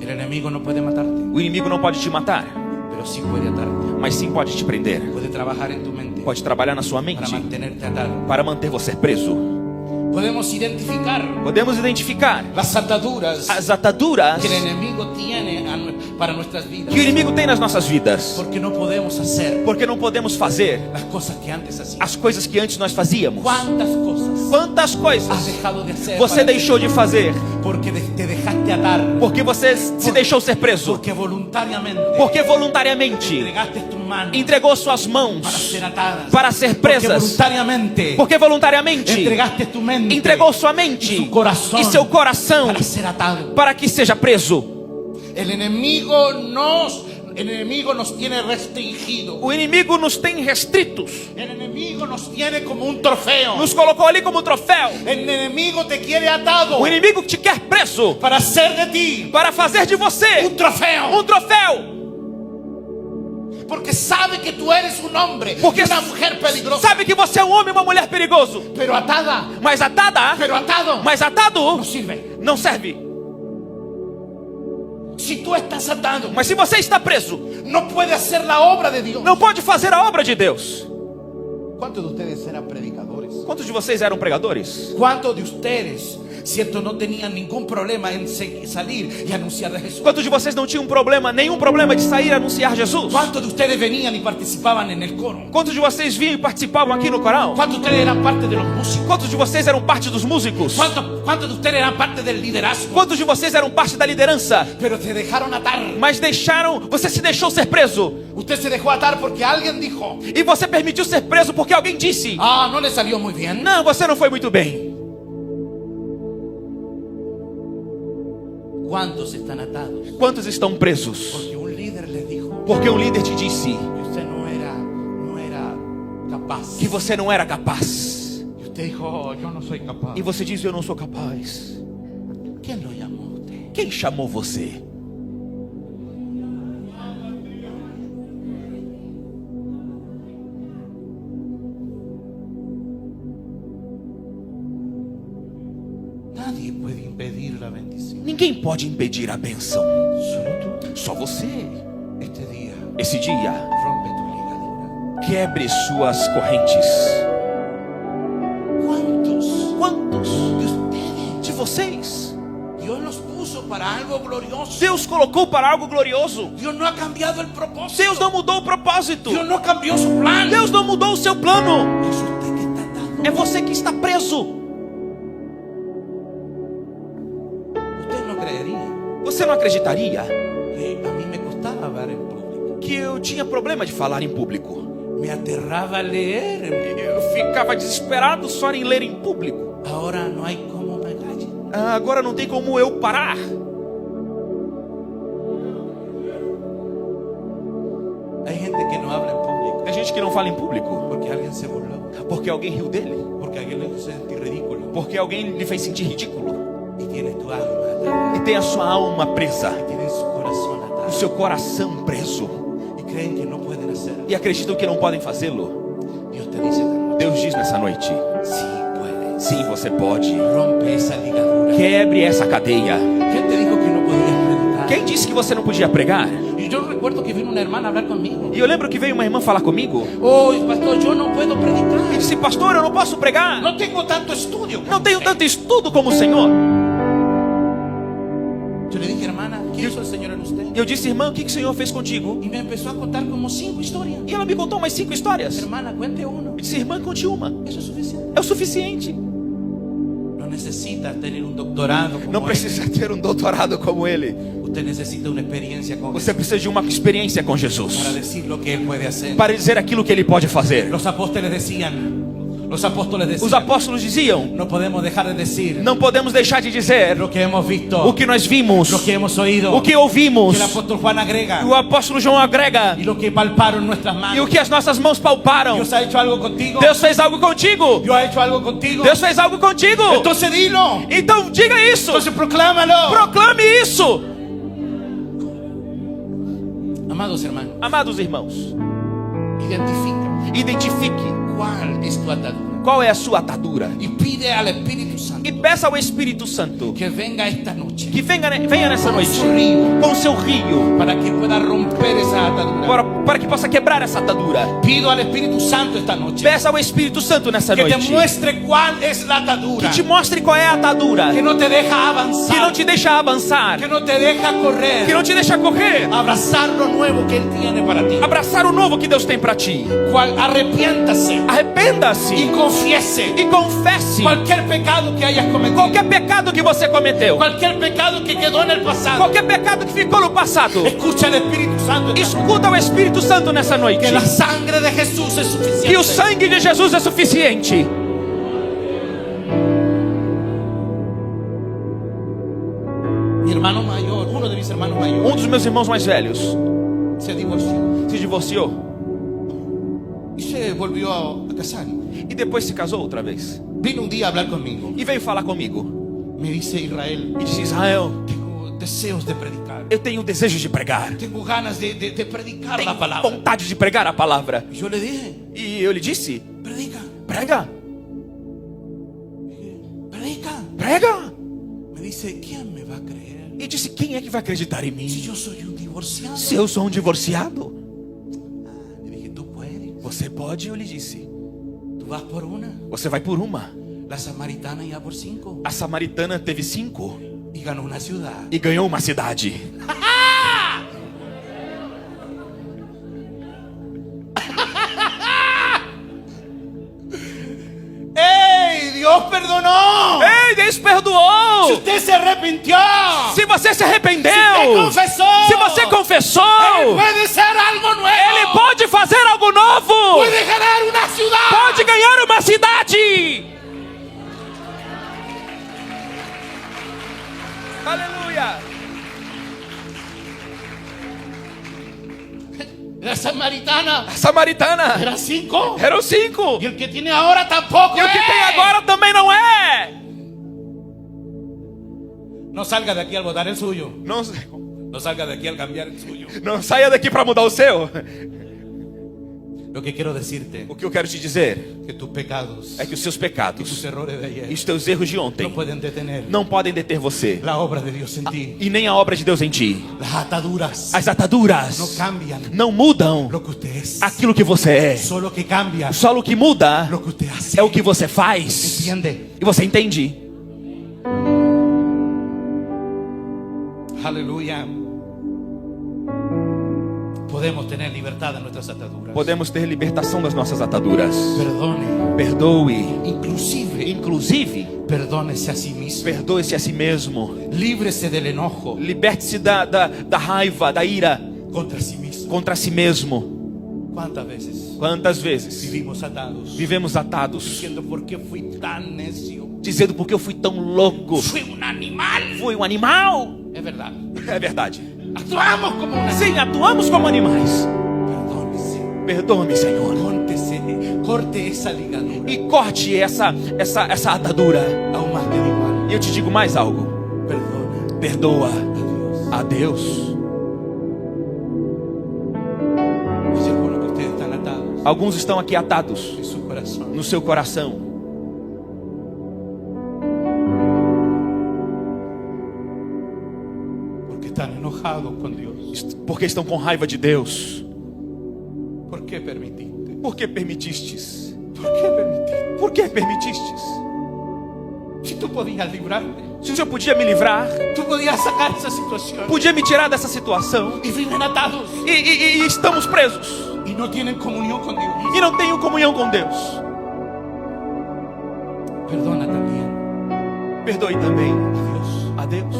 El enemigo no puede matarte, O inimigo não pode te matar, pero sí puede atarte. mas sim pode te prender. Puede trabajar en tu mente Pode trabalhar na sua para mente mantenerte atado. para manter você preso. Podemos identificar Podemos identificar las ataduras as ataduras que el enemigo tiene para nuestras vidas. que o inimigo tem nas nossas vidas, Porque no podemos hacer porque não podemos fazer las cosas que antes hacíamos. as coisas que antes nós fazíamos. ¿Cuántas cosas Quantas has coisas dejado de hacer? você para deixou de fazer porque te dejaste atar, porque você se deixou ser preso, porque voluntariamente porque voluntariamente entregaste tus manos entregou suas para mãos ser atadas, para ser porque presas, voluntariamente porque voluntariamente entregaste tu mente entregou sua mente y su corazón e seu coração para ser atado. para que seja preso. El enemigo nos tiene restringido. O inimigo nos tem restritos, El enemigo nos tiene como un trofeo. nos colocou ali como troféu. El enemigo te quiere atado O inimigo te quer preso para hacer de ti para fazer de você un trofeo. um troféu, Porque sabe que tú eres un hombre porque y una mujer peligrosa. sabe que você é um homem e uma mulher perigoso, Pero atada, mas atada, pero atado mas atado no sirve. não serve. Si tú estás atado, Mas se você está preso, no puede hacer la obra de Dios. não pode fazer a obra de Deus. ¿Cuántos de ustedes eran predicadores? Quantos de vocês eram pregadores? ¿Cuántos de ustedes, cierto, no tenían ningún problema en salir y anunciar de Jesús? Quantos de vocês não tinham nenhum problema de sair e anunciar Jesus? ¿Cuántos de ustedes venían y participaban en el coro? Quantos de vocês vinham e participavam aqui no coral? ¿Cuántos de ustedes eran parte de los músicos? Quantos de vocês eram parte dos músicos? ¿Cuántos de ustedes eran parte del liderazgo? Quantos de vocês eram parte da liderança? Pero te dejaron atar. Mas você se deixou ser preso. Usted se dejó atar porque alguien dijo: E você permitiu ser preso porque alguém disse: ah, no le salió muy bien. não, você não foi muito bem. ¿Cuántos están atados? Quantos estão presos? Porque un líder les dijo Porque um líder te disse que usted no era capaz. que você não era capaz. Y usted dijo, oh, yo no soy capaz. E você diz, eu não sou capaz. ¿Quién lo llamó a usted? Quem chamou você? Nadie puede impedir la bendición. Ninguém pode impedir a benção. Solo tú. Só você. Este día Esse dia, rompe tu ligadura. quebre suas correntes. ¿Cuántos Quantos de ustedes de vocês Dios los puso para algo glorioso? Deus colocou para algo glorioso? Dios no ha cambiado el propósito. Deus não mudou o propósito. Dios no cambió su plan. Deus não mudou o seu plano. Es usted que está atado. É você que está preso. Usted no creería Você não acreditaria que a mí me costaba hablar en público. que eu tinha problema de falar em público? Me aterraba leer en público. Eu ficava desesperado só em ler em público. Ahora no hay como me calle. Agora não tem como eu parar. Hay gente que no habla en público Tem gente que não fala em público porque alguien se burló, porque alguém riu dele, porque alguien le hizo sentir ridículo. porque alguém lhe fez sentir ridículo. Y tienes tu alma atada, E tem a sua alma presa, tienes su corazón o atado. seu coração preso, Y creen que no pueden hacerlo. e acreditam que não podem fazê-lo. Dios te dice, Deus diz nessa noite: sí puedes. sim, você pode. Rompe esa ligadura. Quebre essa cadeia. ¿Quién te dijo que no podías predicar? Quem disse que você não podia pregar? Y yo recuerdo que vino una hermana a hablar conmigo. E eu lembro que veio uma irmã falar comigo Oh, pastor, yo no puedo predicar. e disse: pastor, eu não posso pregar. No tengo tanto estudio. Não tenho tanto estudo como o Senhor. Yo le dije, hermana, ¿qué hizo el Señor en usted? E eu disse: irmã, o que o Senhor fez contigo? Y me empezó a contar como 5 historias. E ela me contou umas 5 histórias. Hermana, cuente uno. Eu disse: irmã, conte uma. Eso es suficiente. É o suficiente. No necesita tener un doctorado como Não él. precisa ter um doutorado como ele. Usted necesita una experiencia con Você precisa de uma experiência com para Jesus decir lo que él puede hacer. para dizer aquilo que ele pode fazer. Los apóstoles decían, Os apóstolos diziam: no podemos dejar de decir não podemos deixar de dizer lo que hemos visto, o que nós vimos, lo que hemos oído, o que ouvimos. que el apóstol Juan agrega, E o apóstolo João agrega: y lo que palparon nuestras manos. e o que as nossas mãos palparam. Dios ha hecho algo contigo. Deus fez algo contigo. Dios ha hecho algo contigo. Deus fez algo contigo. Entonces dilo. Então diga isso. Entonces proclámalo. Proclame isso. Amados hermanos, Amados irmãos, identifique cuál es tu atadura qual é a sua atadura y pide al Espíritu Santo e peça ao Espírito Santo que venga esta noche que venha nessa noite su río com seu rio para que pueda romper esa atadura. para que possa quebrar essa atadura. Pido al Espíritu Santo esta noche Peça ao Espírito Santo nessa que te noite muestre cuál es la atadura, que te mostre qual é a atadura que no te deja que avanzar, não te deixa avançar, que no te deja correr, que não te deixa correr, abrazar lo nuevo que Él tiene para ti. abraçar o novo que Deus tem para ti. Arrepiéntase y Arrependa-se confiese e confesse cualquier pecado que hayas cometido, qualquer pecado que você cometeu, cualquier pecado que quedó en el pasado. qualquer pecado que ficou no passado. Escucha al Espíritu Santo. Escuta o Espírito Santo nessa noite. Que la sangre de Jesús es suficiente. Que o sangue de Jesus é suficiente. Mi hermano mayor, uno de mis hermanos mayores, Dos meus irmãos mais velhos se divorció se divorciou y se volvió a casar. e depois se casou outra vez. Vino un día a hablar conmigo. E veio falar comigo. Me dice, Israel, E disse: Israel, tengo deseos de predicar. eu tenho desejo de pregar. Tengo ganas de predicar la Tenho palabra. vontade de pregar a palavra. Y yo le dije, E eu lhe disse: predica, prega, predica. prega. Me dice, ¿quién me va a creer E disse: quem é que vai acreditar em si mim yo soy un divorciado? se eu sou um divorciado? Le dije, tú puedes. Você pode, eu lhe disse. Tú vas por una. Você vai por uma. La samaritana iba por 5 A samaritana teve 5 y ganó una ciudad. e ganhou uma cidade. ¡Ey! Dios perdonó. Ei, Deus perdoou. Si usted se arrepintió, Se você se arrependeu, si se você confessou, puede ser algo nuevo. Ele pode fazer algo novo. Puede ganar una ciudad. Pode ganhar uma cidade. Aleluia. samaritana A samaritana eran 5. eram 5. Y el que tiene ahora tampoco. E o que tem agora também não é. No salga de aquí al botar el suyo. Não, No salga de aquí al cambiar el suyo. não saia daqui para mudar o seu. Lo que quiero decirte O que eu quero te dizer que tus pecados é que os seus y tus pecados errores de ayer e os teus erros de no ontem pueden detener não podem deter você la obra de Dios en ti. e nem a obra de Deus em ti. Las ataduras As ataduras no cambian não mudam lo que usted es. aquilo que você é. Solo que cambia Só o que muda lo que usted hace. é o que você faz. ¿Entiende? E você entende? Aleluya. Podemos tener libertad de nuestras ataduras. Podemos ter libertação das nossas ataduras. Perdone. Perdoe. Inclusive, perdónese a sí mismo. Perdoe-se a si mesmo. Líbrese del enojo Liberte-se da raiva, da ira contra sí mismo. contra si mesmo. ¿Cuántas veces Quantas vezes vivimos atados? vivemos atados, Diciendo, ¿por qué fui tan necio? dizendo porque eu fui tão louco, Fui un animal. fui um animal. Es verdad. É verdade. Actuamos como un animal. Sim, atuamos como animais. Perdónese. Perdoa-me, Senhor. Corte esa ligadura. E corte essa atadura. Aún más te digo algo. E eu te digo mais algo. Perdona Perdoa a Dios. a Deus. Yo sé algunos que ustedes están atados Alguns estão aqui atados en su corazón. no seu coração. Porque están enojados con Dios. Porque estão com raiva de Deus. ¿Por qué permitiste? Por que permitistes? ¿Por qué permitiste? Por que permitistes? Si tú podías librarme, Se o Senhor podia me livrar, tú podías sacar esa situación. podia me tirar dessa situação. Y viven atados E estamos presos. y no tienen comunión con Dios. E não tenho comunhão com Deus. Perdona también Perdoe também a Dios. a Deus.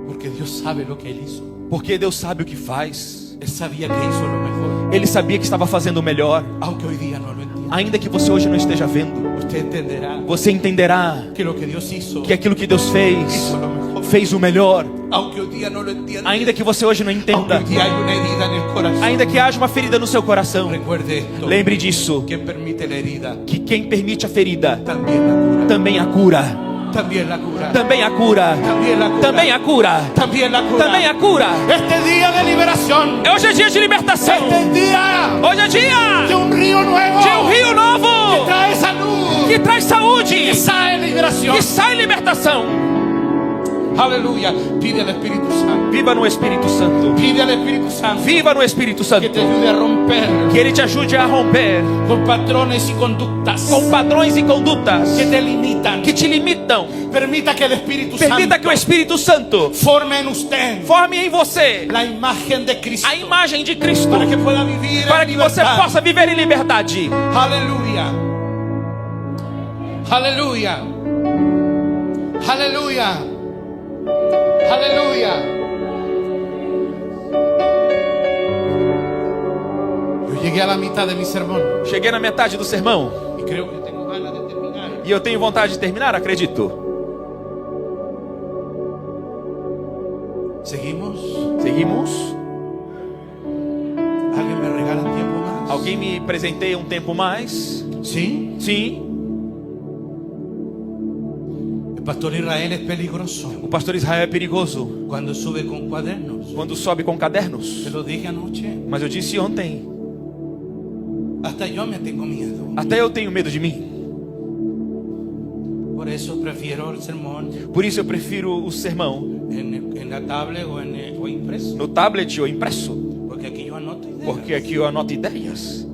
Porque Dios sabe lo que Él hizo. Porque Deus sabe o que faz. Él sabía que hizo lo mejor. Ele sabia que estava fazendo o melhor. Aunque hoy día no lo entienda. Ainda que você hoje não esteja vendo, Usted entenderá você entenderá que lo que Dios hizo que aquilo que Deus fez, hizo lo mejor. fez o melhor. Aunque hoy día no lo entienda. Ainda que você hoje não Aunque entenda, hoy día hay una herida en el corazón. ainda que haja uma ferida no seu coração, Recuerde esto. lembre disso, Quien permite la herida que quem permite a ferida también la cura. também a cura. También la cura. Também a cura. También la cura. Também a cura. También la cura. Também a cura. Este día de liberación. Hoje é dia de libertação. Este es día Hoje é dia de un río nuevo. de um rio novo Trae salud. que traz saúde, Que sai liberación. que sai libertação. Aleluya. Pide al Espíritu Santo. Viva no Espírito Santo. Pide al Espíritu Santo Viva no Espírito que Santo. te ayude a romper Que Ele te ajude a romper con patrones y conductas com padrões e condutas que te limitan. que te limitam. Permita que el Espíritu Permita Santo que o Espírito Santo forme en usted forme em você la imagen de Cristo a imagem de Cristo, para que pueda vivir para en que você libertad. possa viver em liberdade. Aleluya. Aleluya. Aleluya. Aleluya. Yo llegué a la mitad de mi sermón Cheguei na metade do sermão y creo que tengo ganas de terminar. e eu tenho vontade de terminar, acredito. ¿Seguimos? Seguimos? ¿Alguien me regala tiempo más? Alguém me presenteia um tempo mais? ¿Sí? Sim. El pastor Israel es peligroso O pastor Israel é perigoso cuando sube con cuadernos. quando sobe com cadernos. Te lo dije anoche. Mas eu disse ontem, Hasta yo me tengo miedo. até eu tenho medo de mim. Por eso prefiero el sermón Por isso eu prefiro o sermão en la tablet o impreso. no tablet ou impresso, Porque aquí yo anoto ideas. porque aqui eu anoto ideias.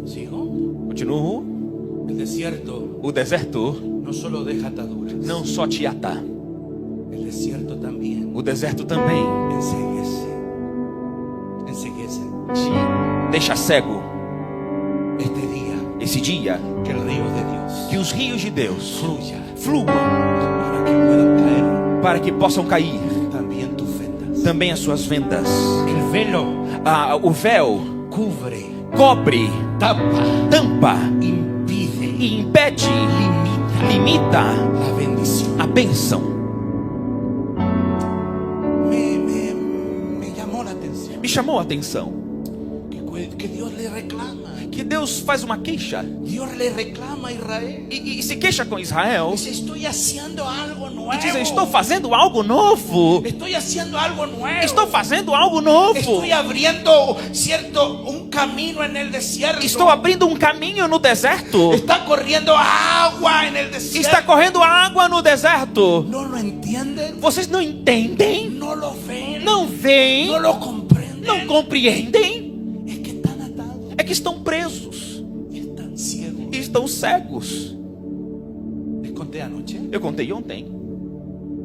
¿Sigo? Continuo. El desierto O deserto no solo deja ataduras. não só te ata, El desierto también o deserto também enseguece. Enseguece. te deixa cego. Este día Esse dia, que el río de Dios que os rios de Deus fluya fluam para que puedan caer para que possam cair también tus vendas. também as suas vendas. El velo O véu cubre, cobre, tapa, tampa impide, e impede, limita la bendición. a bênção. Me llamó la atención. me chamou a atenção. Que Dios le reclama. Que Deus faz uma queixa Dios le reclama a Israel. e se queixa com Israel. Dice, estoy haciendo algo nuevo. E diz: estou fazendo algo novo. Estoy haciendo algo nuevo. Estou fazendo algo novo. Estoy abriendo un camino en el desierto. Estou abrindo um caminho no deserto. Está corriendo agua en el desierto. Está correndo água no deserto. ¿No lo entienden? Vocês não entendem? ¿No lo ven? Não veem? ¿No lo comprenden? Não compreendem? Es que están atados. É que estão presos Y están ciegos. e estão cegos. Les conté anoche Eu contei ontem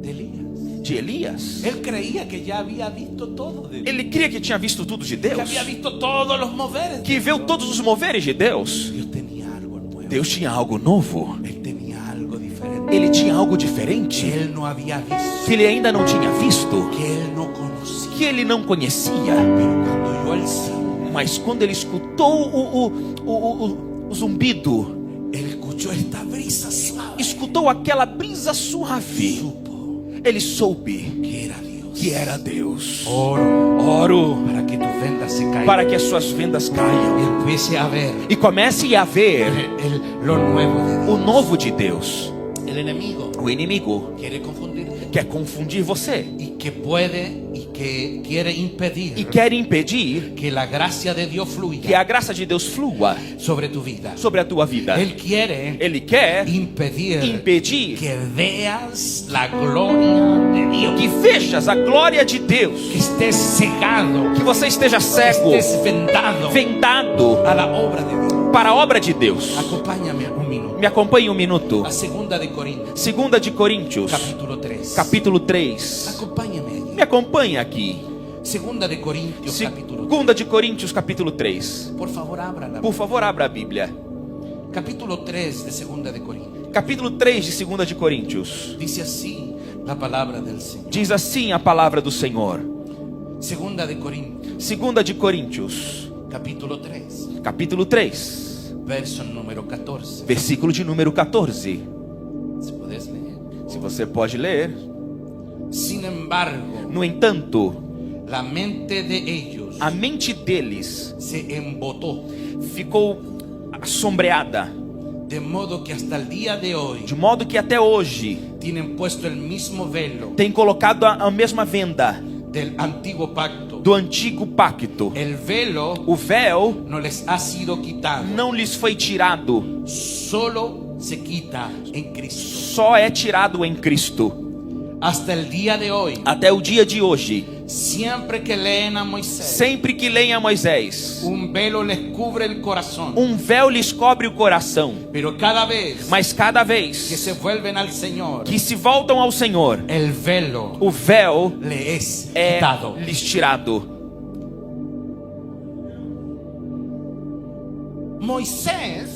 de Elías. de Elias. Él creía que ya había visto todo de Dios. Ele cria que tinha visto tudo de Que Deus, había visto todos los moveres de que viu Dios. todos os moveres de Deus. Dios tenía algo nuevo. Deus tinha algo novo. Él tenía algo diferente. Ele tinha algo diferente Que él no había visto. que ele ainda não tinha visto, Que él no conocía. que ele não conhecia. Pero cuando oyó el silbo, Mas quando ele escutou o zumbido, él escuchó esta brisa suave. escutou aquela brisa suave, Supo ele soube que era Dios. que era Deus. Oro Oro para que tus vendas se caigan. para que as suas vendas caiam Y empiece a ver e comece a ver lo nuevo de Dios. o novo de Deus. El enemigo O inimigo quiere confundirte quer confundir você y que puede y que quiere impedir e quer impedir que la gracia de Dios que fluya a graça de Deus flua sobre tu vida. sobre a tua vida. Él quiere Ele quer impedir que veas la gloria de Dios, que vejas a glória de Deus, que estés cegado, que você esteja que cego, estés vendado vendado a la obra de Dios. para a obra de Deus. Acompáñame un minuto. Me acompanhe um minuto. A segunda de Corintios, Segunda de Coríntios, capítulo 3. capítulo 3. Acompáñame allí. Me acompanhe aqui. Segunda de Corintios, capítulo 3. Segunda de Coríntios, capítulo 3. Por favor, ábrala. Por favor, abra a Bíblia. Capítulo 3 de segunda de Corintios. Capítulo 3 de Segunda de Coríntios. Dice así la palabra del Señor. Diz assim a palavra do Senhor. Segunda de Corintios, Segunda de Coríntios, capítulo 3, capítulo 3, verso número 14. versículo de número 14. ¿Se puedes leer? Se você pode ler. Sin embargo, No entanto, la mente de ellos a mente deles se embotó, ficou assombreada, de modo que hasta el día de hoy de modo que até hoje tienen puesto el mismo velo tem colocado a mesma venda del antiguo pacto. do antigo pacto. El velo O véu no les ha sido quitado, não lhes foi tirado, solo se quita en Cristo. só é tirado em Cristo. Hasta el día de hoy, Até o dia de hoje, siempre que leen a Moisés, sempre que leem a Moisés, un velo les cubre el corazón. um véu lhes cobre o coração. Pero cada vez Mas cada que vez se vuelven al Señor, que se voltam ao Senhor, el velo o véu le es é quitado. lhes tirado.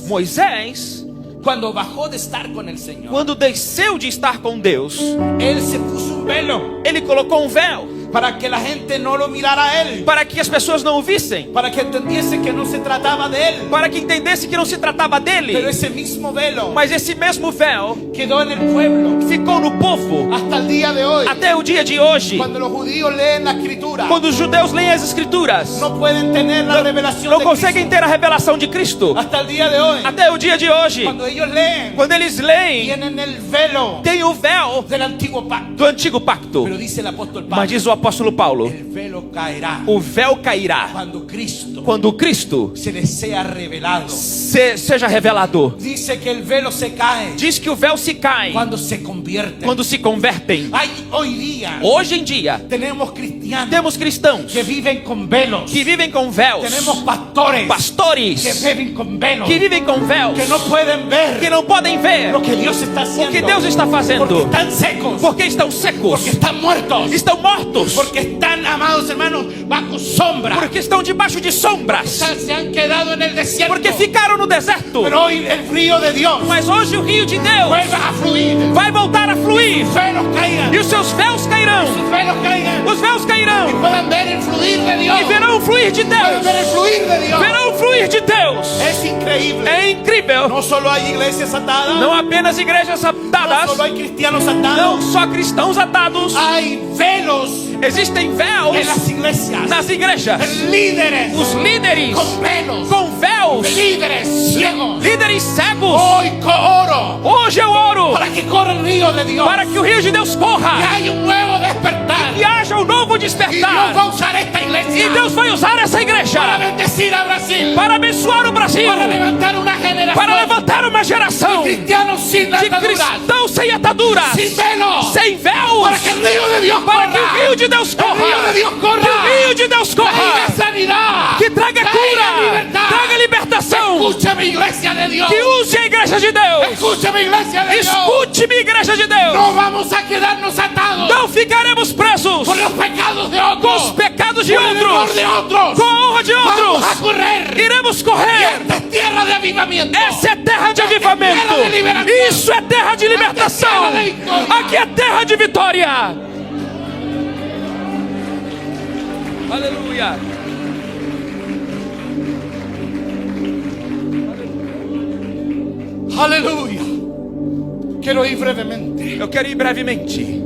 Moisés, cuando bajó de estar con el Señor, quando desceu de estar com Deus, él se puso un velo ele colocou um véu para que la gente no lo mirara a él, para que as pessoas não o vissem, para que entendiese que no se trataba de él. para que entendesse que não se tratava Pero dele. ese mismo velo Mas esse mesmo véu quedó en el pueblo ficou no povo hasta el día de hoy. até o dia de hoje. Cuando los judíos leen la escritura, Quando os judeus leem as escrituras, no pueden tener la revelación não de conseguem Cristo. ter a revelação de Cristo. Hasta el día de hoy, Até o dia de hoje, cuando ellos leen, quando eles leem, tienen el velo tem o véu del antiguo pacto. do antigo pacto. Pero dice el apóstol Mas Pablo, diz o apóstolo Paulo, el velo caerá o véu cairá cuando Cristo quando Cristo se les sea revelado. seja revelado. Dice que el velo se cae Diz que o véu se cai cuando se convierte. quando se convertem. Hoy día Hoje em dia, tenemos cristianos temos cristãos que viven con velos. que vivem com véus, Tenemos pastores que pastores viven con velos, que vivem com véus, que no pueden ver que não podem ver lo que Dios está haciendo. o que Deus está Porque fazendo, están secos, porque estão secos, porque están muertos, estão mortos, porque están, amados hermanos, bajo sombra, porque estão debaixo de sombras, se han quedado en el desierto. porque ficaram no deserto. Pero hoy el río de Dios Mas hoje o rio de Deus vuelve a fluir. vai voltar a fluir, Velos caigan, e os seus véus cairão, sus velos caigan, os véus cairão, y puedan ver el fluir de Dios. e verão o fluir de Pueden ver el Deus, fluir de Dios. verão o fluir de Deus es increíble. é incrível. No solo hay iglesias atadas, Não apenas igrejas no atadas, solo hay cristianos não atados, só cristãos atados. hay velos Existem en véus las iglesias, nas igrejas. líderes Os líderes con velos, com véus, líderes ciegos. líderes cegos. Hoy oro Hoje eu oro para que corra el río de Dios, para que o rio de Deus que corra haya un nuevo despertar, e haja um novo y Dios despertar. va a usar esta iglesia E Deus vai usar essa para igreja bendecir a Brasil, para abençoar o Brasil, para levantar una generación para levantar uma geração de de cristianos sin ataduras, cristãos sem ataduras, sin velos, sem para véus, que el río de Dios para que o corra, rio de Deus el río corra, de Dios que corra, o rio de Deus traiga corra, sanidad, que traga cura, libertad. traga libertação. Escucha mi iglesia de Dios, Que use a igreja de Deus. escucha mi iglesia de Dios. Escute minha igreja de Deus. No vamos a quedarnos atados Não ficaremos presos por los pecados de com otros, os pecados de por el honor outros, de otros. com a honra de Vamos a outros. correr. Iremos Y correr. esta es tierra de avivamiento. Essa é terra de avivamento. terra de liberação. Isso é terra de libertação. terra de vitória. Aqui é terra de vitória. Aleluia. Aleluya. Quiero ir brevemente. Eu quero ir brevemente.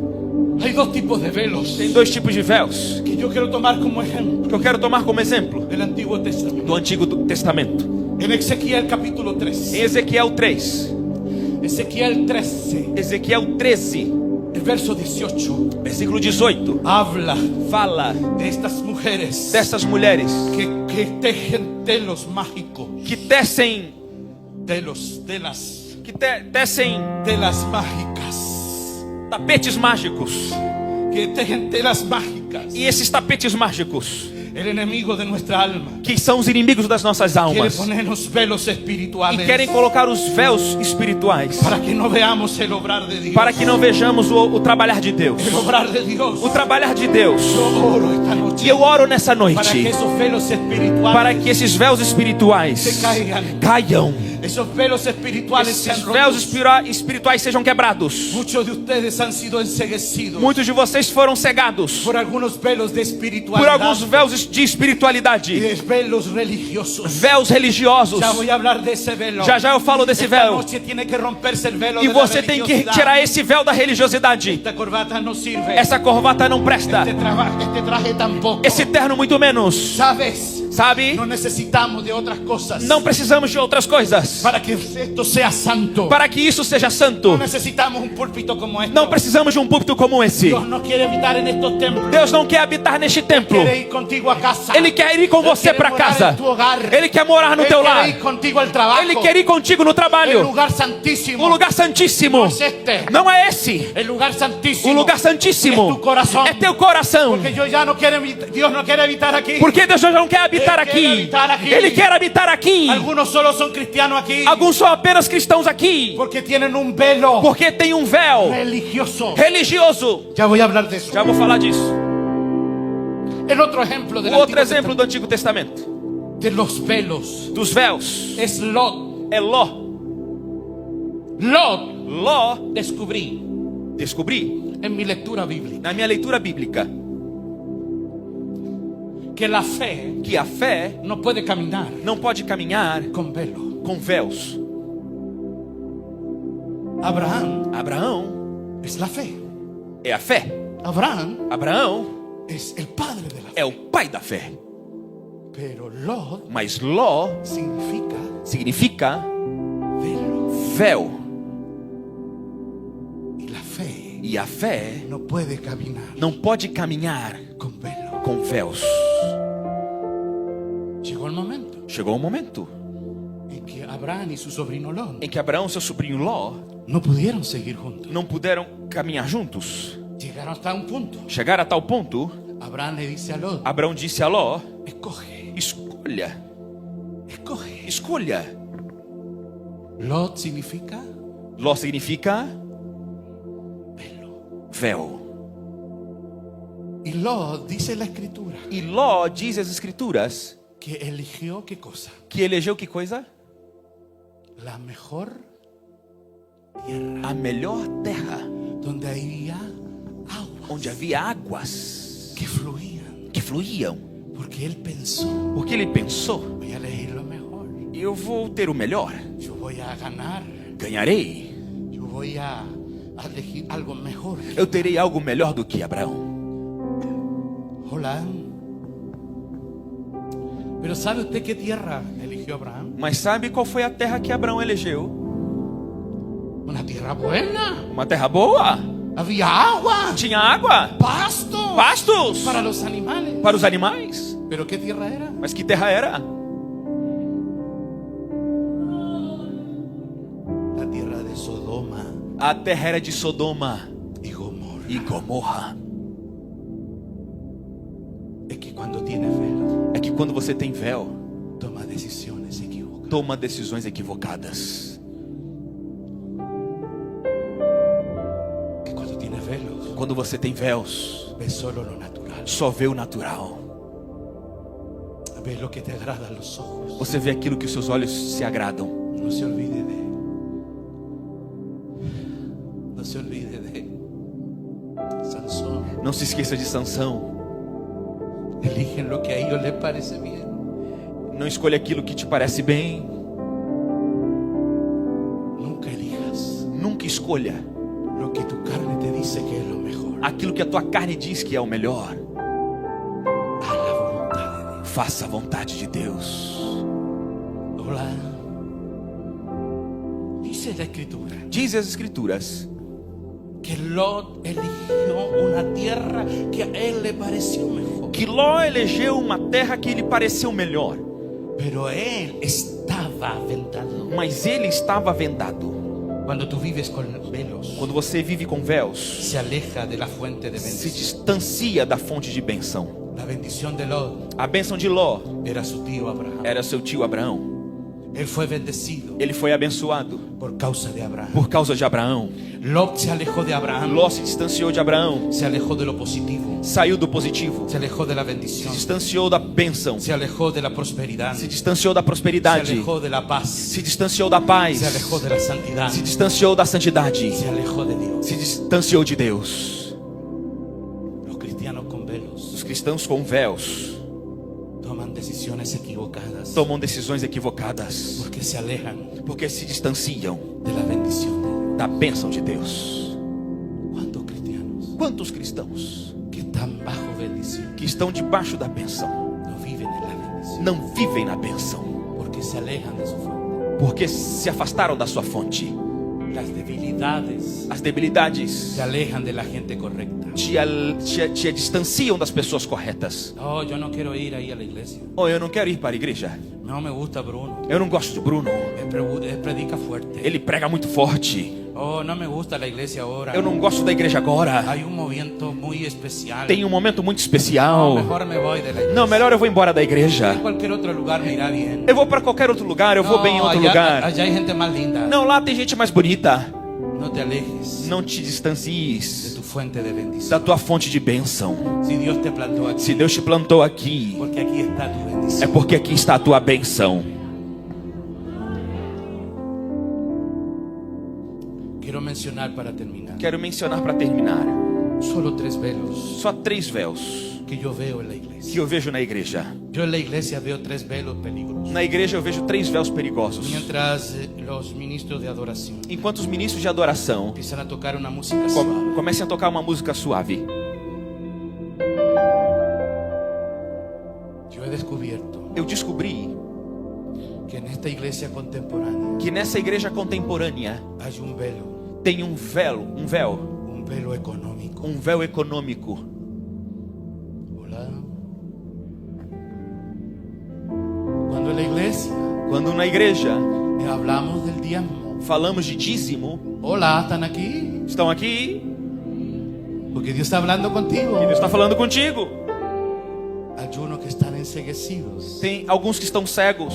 Hay dos tipos de velos Tem dois tipos de véus que yo quiero tomar como ejemplo que eu quero tomar como exemplo del Antiguo Testamento. do Antigo Testamento. En Ezequiel capítulo 3. Em Ezequiel 3. Ezequiel 13, Ezequiel 13, el verso 18. versículo 18. Habla Fala de estas mujeres dessas mulheres que tejen telos mágicos. que tecem Tecem telas mágicas. tapetes mágicos. Que tejen telas mágicas. E esses tapetes mágicos, El enemigo de nuestra alma que são os inimigos das nossas quiere almas, ponernos velos e espirituales querem colocar os véus espirituais para que no veamos el obrar de Dios. para que não vejamos o trabalhar de Deus. El obrar de Dios. O trabalhar de Deus. Yo oro esta noche E eu oro nessa para que noite esos velos espirituales para que esses véus se espirituais caiam. Esos velos espirituales Esses sean véus rotos. espirituais sejam quebrados. Muchos de ustedes han sido enceguecidos Muitos de vocês foram cegados por algunos velos de por espiritualidad alguns véus de y espiritualidade, de velos religiosos. véus religiosos. Ya voy a hablar de ese velo. Já já eu falo desse Esta véu. noche tiene que romperse el velo E de você la tem que religiosidad. tirar esse véu da religiosidade. Esta corbata no sirve. Essa corbata não presta. Este traje tampoco. Esse terno muito menos. ¿Sabes? Sabe? No necesitamos de otras cosas. Não precisamos de outras coisas Para que esto sea santo. para que isso seja santo. No necesitamos un púlpito como este. Não precisamos de um púlpito como esse. Dios no quiere habitar en estos templos. Deus não quer habitar neste templo. Quiere ir contigo a casa. Ele quer ir com Él você quiere para morar casa. en tu hogar. Ele quer morar no Él teu quiere lar. ir contigo al trabajo. Ele quer ir contigo no El trabalho. lugar santísimo. O lugar santíssimo No es este. não é esse. El lugar santísimo. O lugar santíssimo Es tu corazón. é teu coração. Porque yo ya no quiero, Dios no quiere habitar aquí. Porque Deus já não quer habitar Ele quer aqui. habitar aqui. Ele quer habitar aqui. Algunos solo son cristianos aquí. Alguns são apenas cristãos aqui. Porque tienen un velo Porque tem um véu religioso. religioso. Ya voy a hablar de eso. Já vou falar disso. El otro ejemplo del Outro Antiguo exemplo do Antigo Testamento. Testamento, de los velos Dos véus. es Lot. É Ló. Lot Ló, descubrí descobri en mi lectura bíblica na minha leitura bíblica que la fe que a fé no puede caminar não pode caminhar con velo. com véus. Abraham es la fe. É a fé. Abraão es el padre de la fe. é o pai da fé. Pero Lot Mas Ló significa velo. véu. Y la fe E a fé no puede caminar não pode caminhar con velo. com véus. Llegó el momento Chegou um momento en que Abraham y su sobrino Lot em que Abraão e seu sobrinho Ló no pudieron seguir juntos. não puderam caminhar juntos. Llegaron hasta un punto. Chegaram a tal ponto, Abraham le dice a Lot: Abraão disse a Ló: escoge, escolha, escoge. escolha. Lot significa Ló significa velo. véu. Y Lot dice la escritura E Ló diz as escrituras que eligió qué cosa? que elegeu que coisa? La mejor A melhor terra, donde había agua onde havia águas que fluían. que fluíam. Porque él pensó, Porque ele pensou: voy a elegir lo mejor. eu vou ter o melhor, Yo voy a ganar. ganharei, Yo voy a elegir algo mejor. eu terei algo melhor do que Abraão. Hola. Pero ¿sabe usted qué tierra eligió Abraham? Mas sabe qual foi a terra que Abraão elegeu? Una tierra buena. Uma terra boa, Había agua, tinha água, pastos pastos para los animales. para os animais. ¿Pero qué tierra era? Mas que terra era? La tierra de Sodoma A terra era de Sodoma y Gomorra. e Gomorra. Es que cuando tienes velo, É que quando você tem véu, toma decisiones equivocadas. toma decisões equivocadas. Que cuando tienes velos, Quando você tem véus, ves solo lo natural. só vê o natural. Ves lo que te agrada a los ojos. Você vê aquilo que os seus olhos se agradam. No se olvide de Sansón. Não se esqueça de Sansão. Eligen lo que a ellos les parece bien. Não escolha aquilo que te parece bem. Nunca elijas Nunca escolha lo que tu carne te dice que es lo mejor. aquilo que a tua carne diz que é o melhor. A la voluntad de Dios. Faça a vontade de Deus. Hola. Dice la escritura Diz as Escrituras que Lot eligió una tierra que a él le pareció mejor. que Ló elegeu uma terra que lhe pareceu melhor, Pero él estaba aventado. mas ele estava vendado. Cuando tú vives con velos, Quando você vive com véus, se aleja de la fuente de se bendición. distancia da fonte de bênção. La bendición de Lot A bênção de Ló era su tío Abraham. era seu tio Abraão. Él fue bendecido Ele foi abençoado por causa de Abraham. por causa de Abraão. Lot se alejó de Abraham. Ló se distanciou de Abraão, Se alejó de lo positivo. saiu do positivo, Se alejó de la se bendición. distanciou da bênção, Se alejó de la prosperidad. se distanciou da Se prosperidade, alejó de la paz. se distanciou da paz, Se alejó de la santidad. se distanciou da santidade, Se alejó de Dios. se distanciou de Deus. Los cristianos con velos Os cristãos com véus toman decisiones equivocadas tomam decisões equivocadas porque se alejan porque se distanciam de la bendición de Dios. da bênção de Deus. ¿Cuántos cristianos Quantos cristãos que están bajo bendición que estão debaixo da bênção no viven en la bendición não vivem na bênção porque se alejan de su fuente? porque se afastaram da sua fonte? Las debilidades As debilidades se alejan de la gente correcta. te distanciam das pessoas corretas. No, yo no quiero ir ahí a la iglesia. Oh, eu não quero ir para a igreja. No me gusta Bruno. Eu não gosto de Bruno. Él predica fuerte. Ele prega muito forte. Oh, no me gusta la iglesia ahora. Eu não gosto da igreja agora. Hay un movimiento muy especial. Tem um momento muito No, especial. mejor me voy de la iglesia. Não, melhor eu vou embora da igreja. En cualquier otro lugar me irá bien. Eu vou para qualquer outro lugar. Eu vou bem em outro allá, lugar. allá hay gente más linda. Não, lá tem gente mais bonita. No te alejes Não te de distancies tu fuente de bendición. da tua fonte de bênção. Si Dios te plantó aquí, Se Deus te plantou aqui, porque aquí está tu é bendición. porque aqui está a tua bênção. Quiero mencionar para terminar Quero mencionar para terminar solo 3 velos só 3 véus que yo veo en la iglesia. que eu vejo na igreja. Yo en la iglesia veo 3 velos peligrosos. Na igreja eu vejo 3 véus perigosos. Mientras los ministros de adoración Enquanto os ministros de adoração empiezan a tocar una música suave, comecem a tocar uma música suave, yo he descubierto eu descobri que en esta iglesia contemporánea que nessa igreja contemporânea hay un velo tem um véu económico. um véu econômico. Hola. Cuando en la iglesia Quando na igreja hablamos del diezmo, falamos de dízimo, hola, ¿están aquí? estão aqui Porque Dios está hablando contigo. e Deus está falando contigo. Hay unos que están enceguecidos. Tem alguns que estão cegos,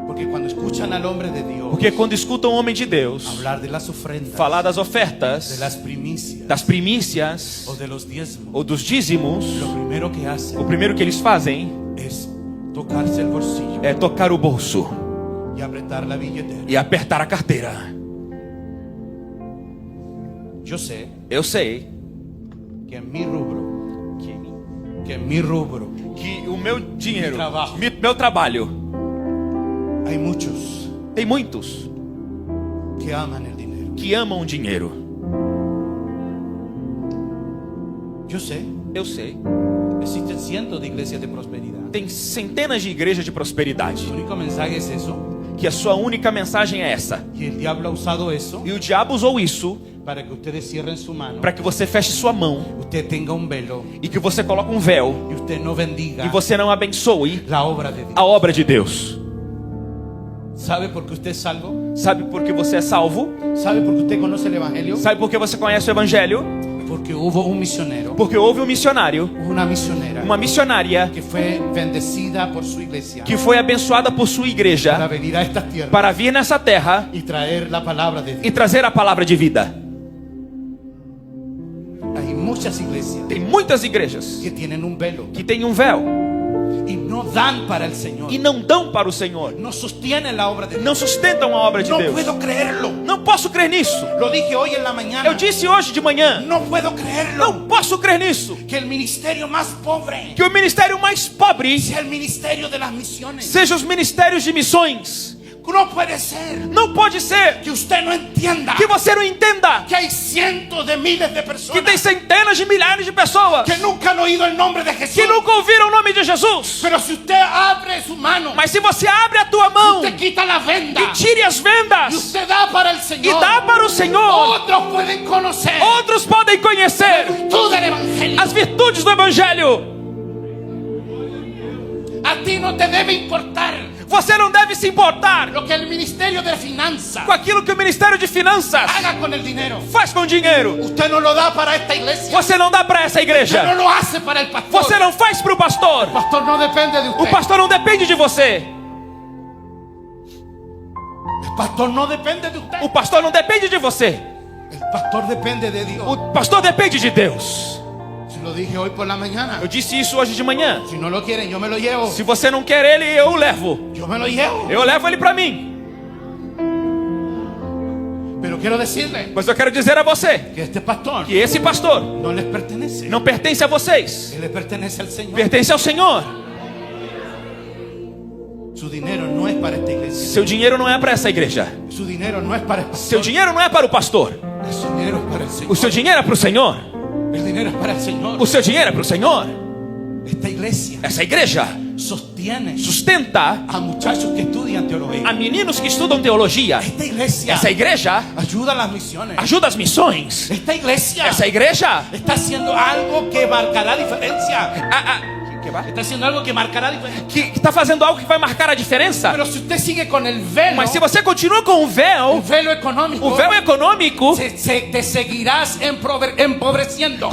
Porque cuando escuchan al hombre de Dios porque quando escutam o homem de Deus hablar de las ofrendas, falar das de ofertas, las primicias das primícias o de los diezmos, ou dos dízimos, lo primero que hacen o primeiro que eles fazem es tocarse el bolsillo é tocar o bolso y apretar la billetera. e apertar a carteira. Yo sé Eu sei que en mi rubro, que en mi rubro que o meu dinheiro, trabalho. meu trabalho, Hay muchos tem muitos que aman el dinero. que amam o dinheiro. Yo sé, Eu sei. existen cientos de iglesias de prosperidad. Tem centenas de igrejas de prosperidade. Su único mensaje es eso. Que a sua única mensagem é essa. Y el diablo ha usado eso E o diabo usou isso para que ustedes cierren su mano, para que você feche sua mão usted tenga un velo e que você coloque um véu y usted no bendiga e você não abençoe la obra de Dios. a obra de Deus. ¿Sabe por qué usted es salvo? Sabe por que você é salvo? ¿Sabe por qué usted conoce el evangelio? Sabe por que você conhece o evangelho? Porque hubo un misionero, Porque houve um missionário, una misionera uma missionária que fue bendecida por su iglesia que foi abençoada por sua para igreja venir a estas tierras para vir nessa terra y traer la palabra de e Dios. trazer a palavra de vida. Hay muchas iglesias Tem muitas igrejas que tienen un velo que têm um véu y no dan para el Señor, e não dão para o Senhor, no sostienen la obra de Dios. não sustentam a obra de No Deus. puedo creerlo. Não posso crer nisso. Lo dije hoy en la mañana. Eu disse hoje de manhã, No puedo creerlo. não posso crer nisso. Que el ministerio más pobre Que o ministério mais pobre sea el ministerio de las misiones. seja os ministérios de missões. No puede ser Não pode ser que usted no entienda que você não entenda que hay cientos de miles de que personas tem centenas de milhares de pessoas que nunca han oído el nombre de Jesús. que nunca ouviram o nome de Jesus. Pero si usted abre su mano, Mas se você abre a tua mão usted quita la venda e tire as y vendas usted da para el e Señor, dá para o Senhor, otros pueden conocer outros podem conhecer todo el evangelio. as virtudes do Evangelho. A ti no te debe importar Você não deve se importar lo que el ministerio de finanzas com aquilo que o Ministério de Finanças haga con el dinero. faz com o dinheiro. Usted no lo da para esta iglesia. Você não dá para essa Usted no igreja. lo hace para el pastor. Você não faz para o pastor. El pastor no depende de O usted. pastor não depende de você. El pastor no depende de usted. O pastor não depende de você. El pastor depende de Dios. O pastor depende de Deus. Se lo dije hoy por la mañana. Eu disse isso hoje de manhã. Si no lo quieren, yo me lo llevo. Se você não quer ele, eu o levo. Yo me lo llevo. Eu levo ele para mim. Pero quiero decirle Mas eu quero dizer a você que este pastor que esse pastor no les pertenece. não pertence a vocês. Él le pertenece al Señor. Pertence ao Senhor. Su dinero no es para esta iglesia. Seu dinheiro não é para essa igreja. Su dinero no es para el Seu pastor. dinheiro não é para o pastor. Su dinero es para el Señor. O seu dinheiro é para o Senhor. El dinero es para el Señor. O seu dinheiro é para o Senhor. Esta iglesia Essa igreja sostiene sustenta a muchachos que estudian teología. a meninos que estudam teologia. Esta iglesia Essa igreja ayuda a las misiones. ajuda as missões. Esta iglesia Essa igreja está haciendo algo que marcará diferencia. que Está haciendo algo que marcará diferencia. que está fazendo algo que vai marcar a diferença. Pero si usted sigue con el velo, Mas se você continua com el velo económico, o véu econômico, te seguirás empobreciendo.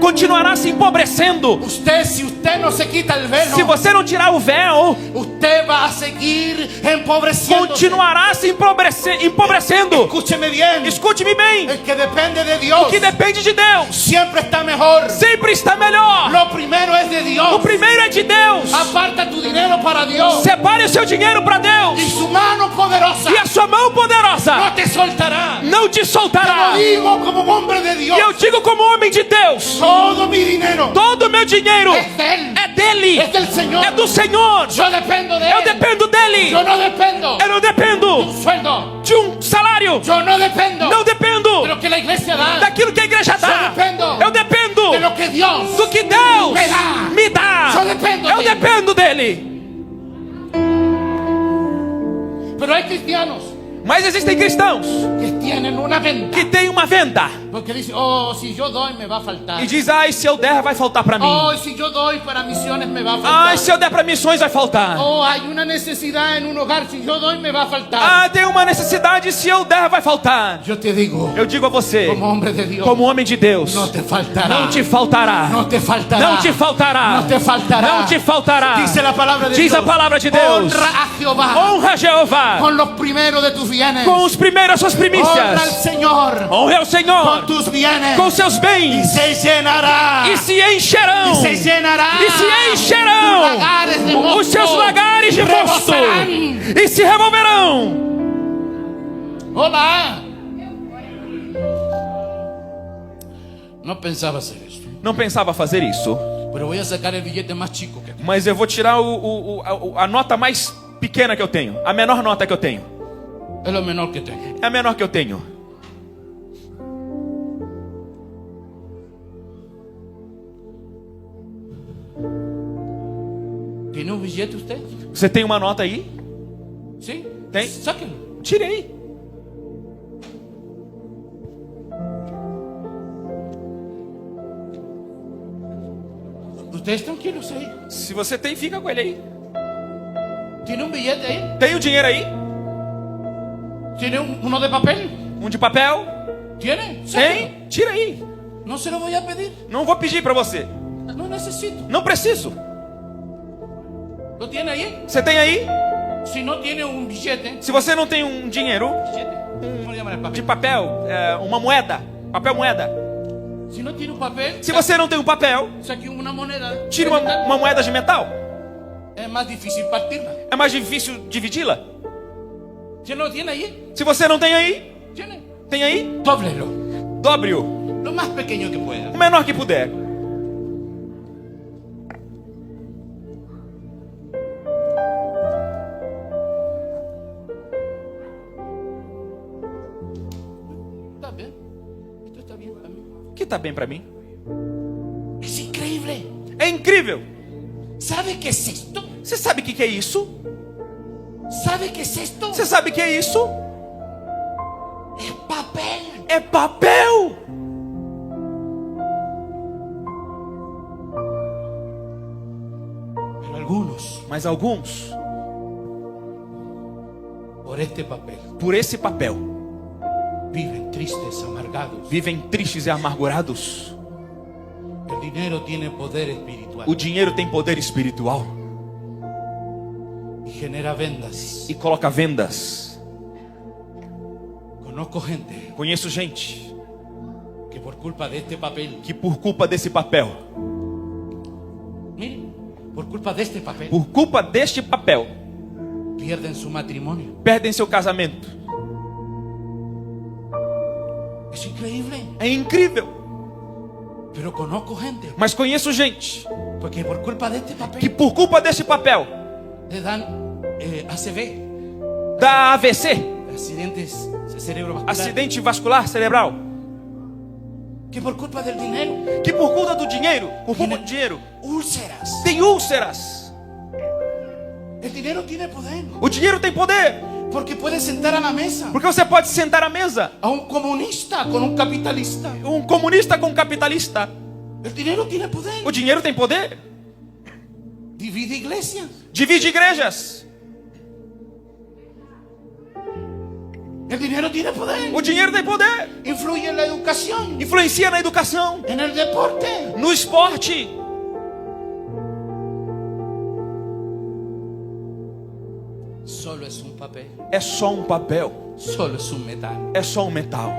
continuará se empobrecendo. Si usted no se quita el velo, Se você não tirar o véu, usted va a seguir empobreciendo. continuará se empobrecendo. Escúcheme bien. Escute-me bem. El que depende de Dios O que depende de Deus siempre está mejor. sempre está melhor. Lo primero es de Dios. O primeiro é de Deus. Aparta tu dinero para Dios. Separe o seu dinheiro para Deus. Y su mano poderosa E a sua mão poderosa no te soltará. não te Te soltará. lo digo como hombre de Dios. E eu digo como homem de Deus, Todo mi dinero todo o meu dinheiro es de Él. é dele, Es del Señor. é do Senhor. Yo dependo de Eu Él. dependo dele. Yo no dependo Eu não dependo de un sueldo. de um salário. Yo no dependo Não dependo de lo que la iglesia da. daquilo que a igreja dá. Eu dependo De lo que Dios do que Deus me dá. Eu dependo Eu dele. dependo dele. Pero hay cristianos Mas existem cristãos que tienen una venta. que têm uma venda Porque dicen, oh, si yo doy me va a faltar. e diz: ai, se eu der vai faltar para mim. Oh, si yo doy para misiones me va a faltar. Ai, se eu der para missões vai faltar. Oh, hay una necesidad en un hogar, si yo doy me va a faltar. Ah, tem uma necessidade, se eu der vai faltar. Yo te digo, Eu digo a você, como hombre de Dios, como homem de Deus, no te faltará. não te faltará. No te faltará. Não te faltará. No te faltará. Não te faltará. Dice la palabra de Diz Dios. a palavra de Deus. Honra a Jehová Honra a Jeová con los primeros de tus bienes. com os primeiros suas Honra al primícias. Señor Honre ao con Senhor tus bienes. com seus Y bens se llenará. e se encherão. Y se llenará. E se encherão Tus lagares de mosto os seus lagares de mosto rebosarán. e se revolverão. Hola. No pensaba hacer esto. Não pensava fazer isso, Pero voy a sacar el billete más chico que tengo. Mas eu vou tirar a nota mais pequena que eu tenho. A menor nota que eu tenho. Es lo menor que tengo. É a menor que eu tenho. ¿Tiene un billete usted? Você tem uma nota aí? ¿Sí? Tem? Sáquenlo. Tire aí. Ustedes tranquilos ahí. Se você tem, fica com ele aí. ¿Tiene un billete ahí? Tem o dinheiro aí? ¿Tiene uno de papel? Um de papel? ¿Tiene? Sáquenlo. Tem? Tira aí. No se lo voy a pedir. Não vou pedir para você. No necesito. Não preciso. ¿Lo tiene ahí? Você tem aí? Si no tiene un billete. Se você não tem um dinheiro ¿Cómo le llaman el de papel? papel, uma moeda, papel moeda. Si no tiene un papel. Se você não tem um papel, Saque una moneda. tire uma moeda de metal. Es más difícil partirla. É mais difícil dividi-la. Si no lo tiene ahí. Se você não tem aí, ¿Tiene? tem aí? Dóblelo. Dobre-o. Lo más pequeño que pueda. O menor que puder. Está bien. Esto está bien para mí. Que tá bem para mim. Es increíble. É incrível. ¿Sabe qué es esto? Você sabe o que é isso? ¿Sabe qué es esto? Você sabe o que é isso? Es papel. É papel. Pero algunos, Mas alguns, por este papel, por esse papel, viven tristes, amargados. vivem tristes e amargurados. El dinero tiene poder espiritual O dinheiro tem poder espiritual y genera vendas. e coloca vendas. Conozco gente Conheço gente que por culpa de este papel, que por culpa desse papel, miren, por culpa de este papel, por culpa deste papel, pierden su matrimonio. perdem seu casamento. Es increíble. É incrível. Pero conozco gente Mas conheço gente porque por culpa de este papel que por culpa deste papel le dan ACV, dá AVC, accidentes cerebrovasculares. acidente vascular cerebral. Que por culpa del dinero, Que por culpa do dinheiro, por culpa do dinheiro, úlceras. tem úlceras. El dinero tiene poder O dinheiro tem poder, porque puede sentar a la mesa porque você pode sentar à mesa a un comunista con un capitalista. um comunista com um capitalista. El dinero tiene poder. O dinheiro tem poder. Divide iglesias. Divide igrejas. El dinero tiene poder. O dinheiro tem poder. Influye en la educación, Influencia na educação, en el deporte. no esporte. Solo es un papel, É só um papel, solo es un metal, é só um metal.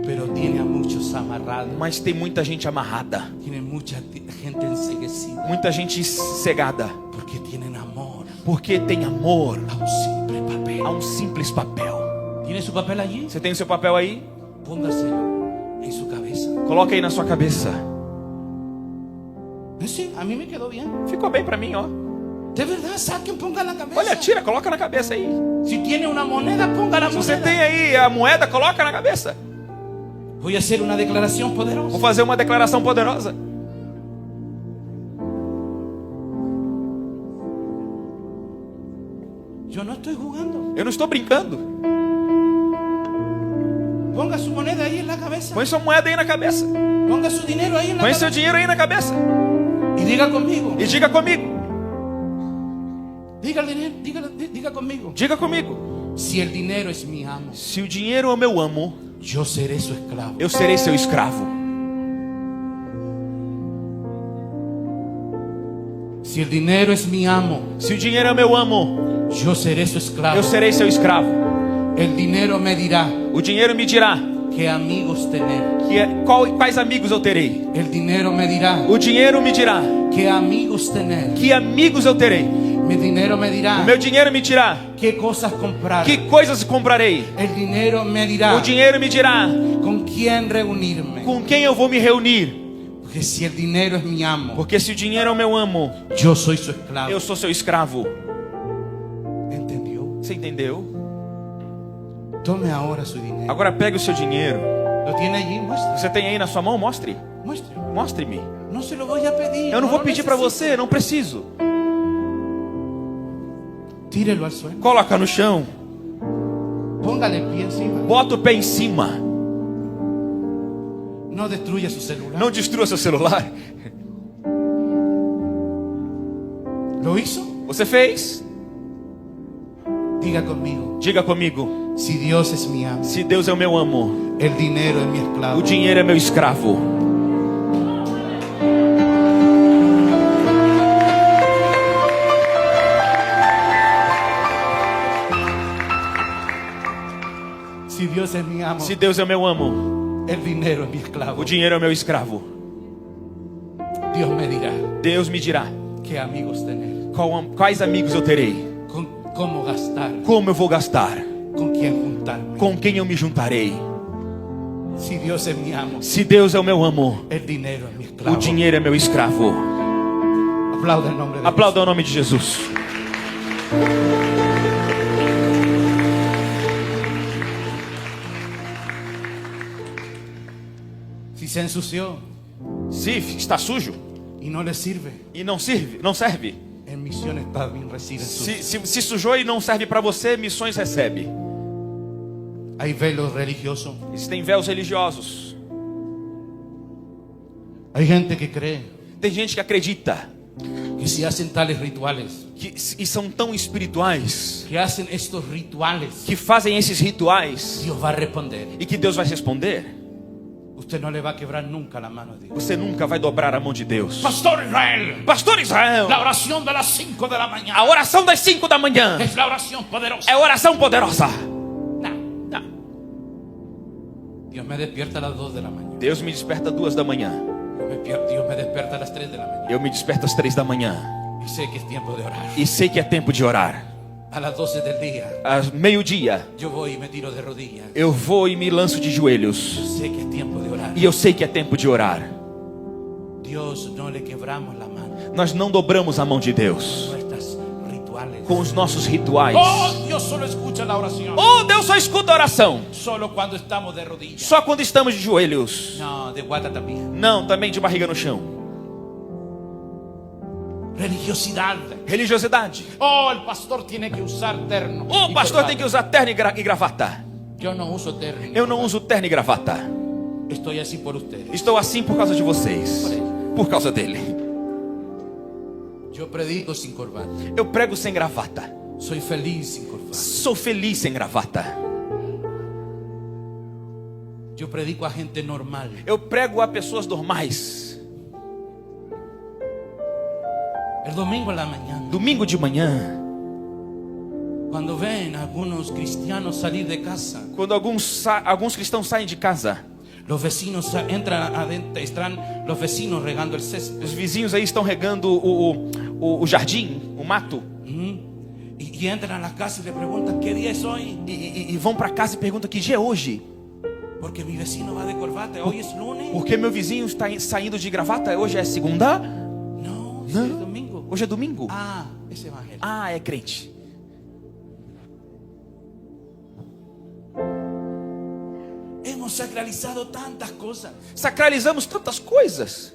pero tiene a muchos amarrados. Mas tem muita gente amarrada, Tiene mucha gente enseguecida muita gente cegada, porque tienen amor porque tem amor a un simple papel. a um simples papel. ¿Tiene su papel allí? Você tem o seu papel aí? Póngaselo en su cabeza. Coloca aí na sua cabeça. Sí, a mí me quedó bien. Ficou bem pra mim, ó. De verdad, saquen, pongan la cabeza. Olha, tira, coloca na cabeça aí. Si tiene una moneda, ponga la Se você moneda. tem aí a moeda, coloca na cabeça. Voy a hacer una declaración Vou poderosa. fazer uma declaração poderosa. Yo no estoy jugando. Eu não estou brincando. Ponga su moneda ahí en la cabeza. Põe sua moeda aí na cabeça. Ponga su dinero ahí en la Põe seu cabeza. dinheiro aí na cabeça. Y diga conmigo. E diga comigo. Diga el dinero, diga conmigo. Diga comigo. Si el dinero es mi amo, Se o dinheiro é o meu amo, yo seré su esclavo. eu serei seu escravo. Si el dinero es mi amo, Se o dinheiro é o meu amo, yo seré su esclavo. eu serei seu escravo. El dinero me dirá O dinheiro me dirá qué amigos tener. quais amigos eu terei. El dinero me dirá O dinheiro me dirá qué amigos tener. que amigos eu terei. Mi dinero me O dirá meu dinheiro me dirá qué cosas comprar. que coisas comprarei. El dinero me dirá O dinheiro me dirá con quién reunirme. com quem eu vou me reunir. Porque si el dinero es mi amo, Porque se o dinheiro é o meu amo, yo soy su esclavo. eu sou seu escravo. ¿Entendió? Você entendeu? Tome ahora su dinero. Agora pegue o seu dinheiro. ¿Lo tiene allí? Muestre. Você tem aí na sua mão? Mostre. Muestre. Mostre-me. No se lo voy a pedir. Eu não vou lo pedir para necesito. você, não preciso. Tírelo al suelo. Coloca no chão. Póngale el pie encima. Bota o pé em cima. No destruya su celular. Não destrua seu celular. ¿Lo hizo? Você fez? Diga conmigo. Diga comigo. Si Dios es mi amo, Se Deus é o meu amo, el dinero es mi esclavo. o dinheiro é meu escravo. Si Dios es mi amo, Se Deus é o meu amo, el dinero es mi esclavo. o dinheiro é meu escravo. Dios me dirá Deus me dirá qué amigos tener, quais amigos eu terei, cómo gastar, como eu vou gastar, con quién juntarme. com quem eu me juntarei. Si Dios es mi amo, Se Deus é o meu amo, el dinero es mi o esclavo. dinheiro é meu escravo. Aplauda el nombre de Aplauda o nome de Jesus. Si se ensució Se está sujo y no le sirve, e não serve. en misión está bien, recibe sucio. Se sujou e não serve para você, missões recebe. Hay velos religiosos. Existem véus religiosos. Hay gente que cree Tem gente que acredita que si hacen tales rituales, e são tão espirituais que hacen estos rituales, que fazem esses rituais Dios va a responder. e que Deus vai responder. Usted no le va a quebrar nunca la mano de Dios. Você nunca vai dobrar a mão de Deus. Pastor Israel, Pastor Israel, la oración de las 5 de la mañana a oração das 5 da manhã es la oración poderosa. é oração poderosa. No. Não. Dios me despierta a las 2 de la mañana. Deus me desperta 2 da manhã. Dios me despierta a las 3 de la mañana. Eu me desperto às 3 da manhã. Y sé que es tiempo de orar. E sei que é tempo de orar. A las 12 del día, Às meio-dia, yo voy y me tiro de rodillas. eu vou e me lanço de joelhos. Sé que es tiempo de orar. E eu sei que é tempo de orar. Dios, no le quebramos la mano. Nós não dobramos a mão de Deus Nuestras rituales. com os nossos rituais. Oh, Dios solo escucha la oración. Oh, Deus só escuta a oração Solo cuando estamos de rodillas. só quando estamos de joelhos. No, de guata también. Não, também de barriga no chão. Religiosidad. Religiosidade. Oh, el pastor tiene que usar terno. O y pastor corbata. tem que usar terno e gravata. Yo no uso terno. Eu não uso terno e gravata. Estoy así por ustedes. Estou assim por causa de vocês. Por causa dele. Yo predico sin corbata. Eu prego sem gravata. Soy feliz sin corbata. Sou feliz sem gravata. Yo predico a gente normal. Eu prego a pessoas normais. El domingo en la mañana, Domingo de manhã, cuando ven a algunos cristianos salir de casa, quando alguns cristãos saem de casa, los vecinos entran adentro, están los vecinos regando el césped. os vizinhos aí estão regando o jardim, o mato, Y entran a la casa y le preguntan ¿qué día es hoy? e vão para casa e perguntam que dia é hoje. Porque mi vecino va de corbata. Hoy es lunes. Porque meu vizinho está saindo de gravata. Hoje é segunda? No, Não. es domingo. Hoje é domingo. Ah, es evangelio. Ah, é crente. Hemos sacralizado tantas cosas Sacralizamos tantas coisas.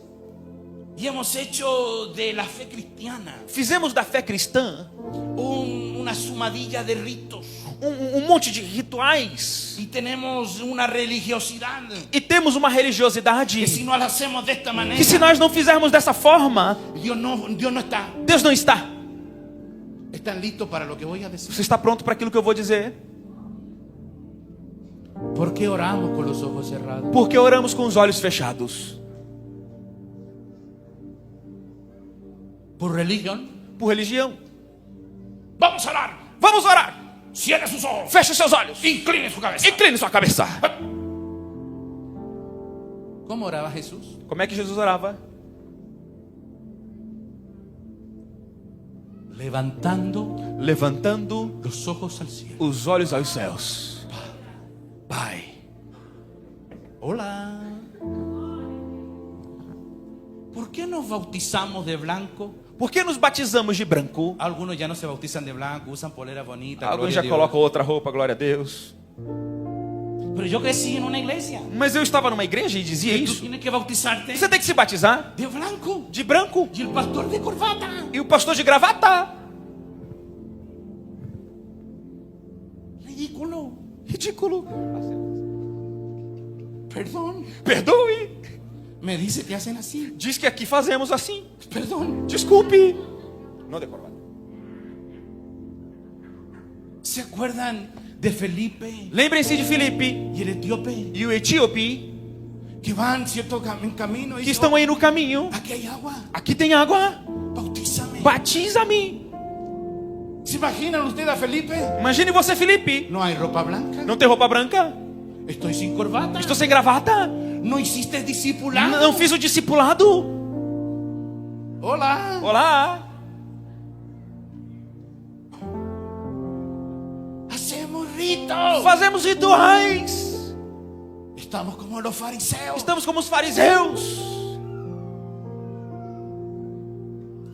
y hemos hecho de la fe cristiana Fizemos da fé cristã una sumadilla de ritos um monte de rituais. y tenemos una religiosidad E temos uma religiosidade que si no la hacemos de esta manera, que se nós não fizermos dessa forma, Dios no está. Deus não está. ¿Están listos para lo que voy a decir? Você está pronto para aquilo que eu vou dizer? ¿Por qué oramos con los ojos cerrados? Porque oramos com os olhos fechados. ¿Por religión? Por religião. Vamos a orar. Vamos orar. Cierre sus ojos. Feche seus olhos. Incline su cabeza. Incline sua cabeça. ¿Cómo oraba Jesús? Como é que Jesus orava? Levantando los ojos al cielo. os olhos aos céus. Pai. Hola. bautizamos de blanco? Por que nos batizamos de branco? Algunos ya no se bautizan de blanco, usan polera bonita. Alguns gloria já a Dios. colocam outra roupa, glória a Deus. Pero yo crecí en una iglesia. Mas eu estava numa igreja e dizia Que tú isso. tienes que bautizarte Você tem que se batizar de blanco. de branco. Y el pastor de corbata. E o pastor de gravata. Ridículo. Ridículo. Perdón. Perdoe. Me dice que hacen así. Diz que aqui fazemos assim. Perdón. Desculpe. Não de corbata. ¿Se acuerdan de Felipe Lembrem-se de Filipe y el etíope? e o etíope Que van cierto en camino y que estão aí no caminho. aquí hay agua. Aqui tem água. Bautízame. Batiza-me. ¿Se imaginan ustedes a Felipe? Imagine você, Filipe. No hay ropa blanca. Não tem roupa branca. Estoy sin corbata. Estou sem gravata. No hiciste discipulado. Não fiz o discipulado. Hola. Olá. Hacemos ritos. Fazemos rituais. Estamos como los fariseos. Estamos como os fariseus.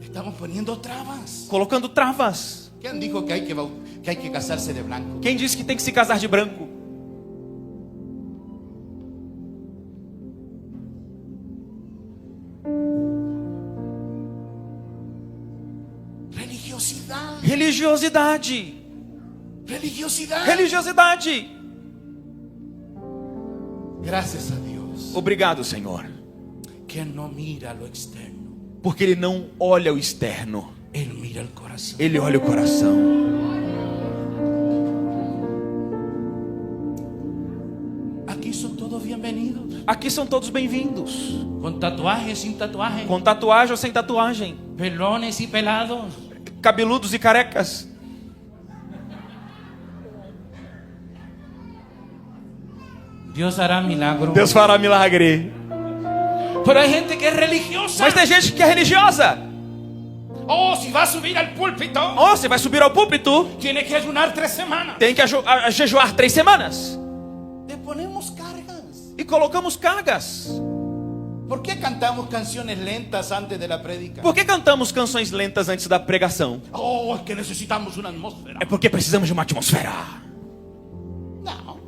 Estamos poniendo trabas. Colocando travas. ¿Quién dijo que hay que casarse de blanco? Quem disse que tem que se casar de branco? Religiosidad. Religiosidade. Religiosidad. Religiosidade. Gracias a Dios. Obrigado, Senhor. Que no mira lo externo. Porque Ele não olha o externo. Él mira el corazón. Ele olha o coração. Aquí son todos bienvenidos. Aqui são todos bem-vindos. Con tatuajes, sin tatuaje. Com tatuagem ou sem tatuagem. Pelones y pelados. Cabeludos e carecas. Dios hará milagro. Deus fará milagre. Pero hay gente que es religiosa. Mas tem gente que é religiosa. Oh, si va a subir al púlpito, Oh, você vai subir ao púlpito, tiene que ayunar 3 semanas. tem que jejuar 3 semanas. Le ponemos cargas. E colocamos cargas. ¿Por qué cantamos canciones lentas antes de la prédica? Por que cantamos canções lentas antes da pregação? Oh, es que necesitamos una atmósfera. É porque precisamos de uma atmosfera. No.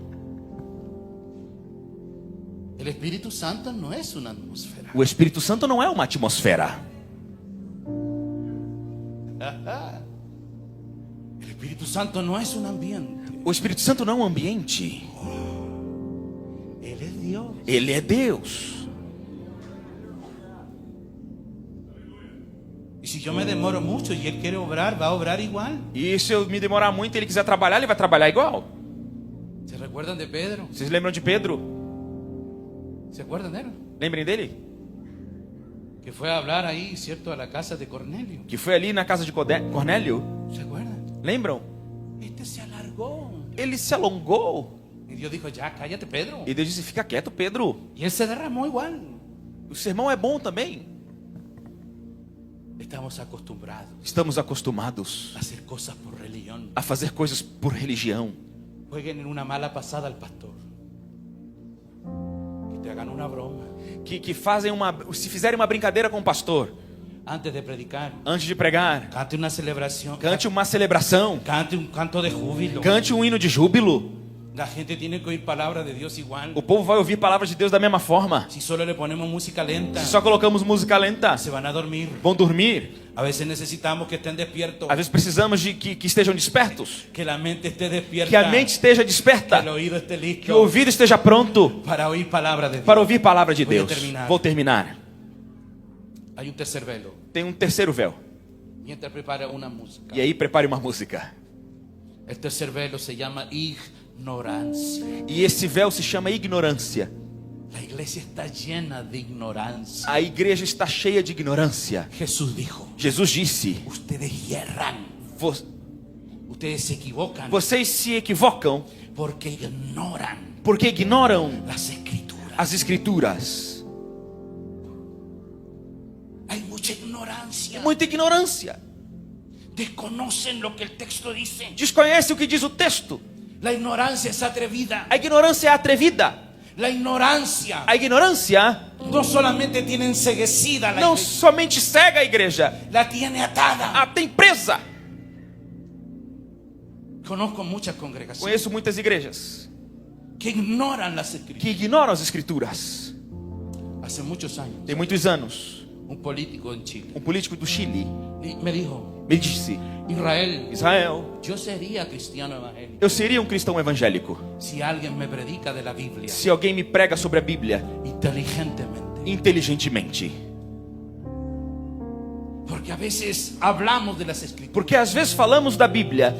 El Espíritu Santo no es una atmósfera. O Espírito Santo não é uma atmosfera. El Espíritu Santo no es un ambiente. O Espírito Santo não é um ambiente. Él es Dios. Ele é Deus. Y si yo me demoro mucho y Él quiere obrar, va a obrar igual. E se eu me demorar muito e Ele quiser trabalhar, Ele vai trabalhar igual. ¿Se recuerdan de Pedro? Vocês lembram de Pedro? ¿Se acuerdan de él? Lembrem dele? Que fue a hablar ahí, ¿cierto? A la casa de Cornelio. Que foi ali na casa de Cornélio. ¿Se acuerdan? Lembram? Este se alargou. Ele se alongou. Y Dios dijo, ya, cállate, Pedro. E Deus disse, fica quieto, Pedro. Y él se derramó igual. O sermão é bom também. Estamos acostumbrados Estamos acostumados a hacer cosas por religión. a fazer coisas por religião. Jueguen en una mala pasada al pastor. Que te hagan una broma Que fazem se fizerem uma brincadeira com o pastor antes de predicar. antes de pregar. Cante una celebración. Cante uma celebração. Cante un canto de júbilo. Cante um hino de júbilo. La gente tiene que oír palabra de Dios igual. O povo vai ouvir palavras de Deus da mesma forma. Si solo le ponemos música lenta, Se só colocamos música lenta, se van a dormir. vão dormir. A veces necesitamos que estén despiertos. Às vezes precisamos de que estejam despertos. Que la mente esté despierta. Que a mente esteja Que desperta. el oído esté listo. Que o ouvido esteja pronto Para oír palabra de Dios. para ouvir palavra de Voy a Deus. terminar. Vou terminar. Hay un tercer velo. Tem um terceiro véu. Mientras prepara una música. E aí prepare uma música. El tercer velo se llama ignorancia. E esse véu se chama ignorância. La iglesia está llena de ignorancia. A igreja está cheia de ignorância. Jesús dijo, Jesus disse: ustedes hierran, ustedes se equivocan vocês se equivocam porque ignoran porque ignoram las escrituras. as escrituras. Hay mucha ignorancia. Muita ignorância. Desconocen lo que el texto dice. Desconhece o que diz o texto. La ignorancia es atrevida. A ignorância é atrevida. La ignorancia A ignorância no solamente tiene enceguecida la não iglesia, somente cega a igreja, la tiene atada. a tem presa. Conozco muchas congregaciones Conheço muitas igrejas que ignoran las que escrituras. ignoram as escrituras. Hace muchos años, Tem muitos anos, un político en Chile um político do Chile me dijo: me disse: Israel, Israel, yo sería cristiano evangélico eu seria um cristão evangélico si alguien me predica de la Biblia se alguém me prega sobre a Bíblia inteligentemente. inteligentemente. Porque a veces hablamos de las escrituras Porque às vezes falamos da Bíblia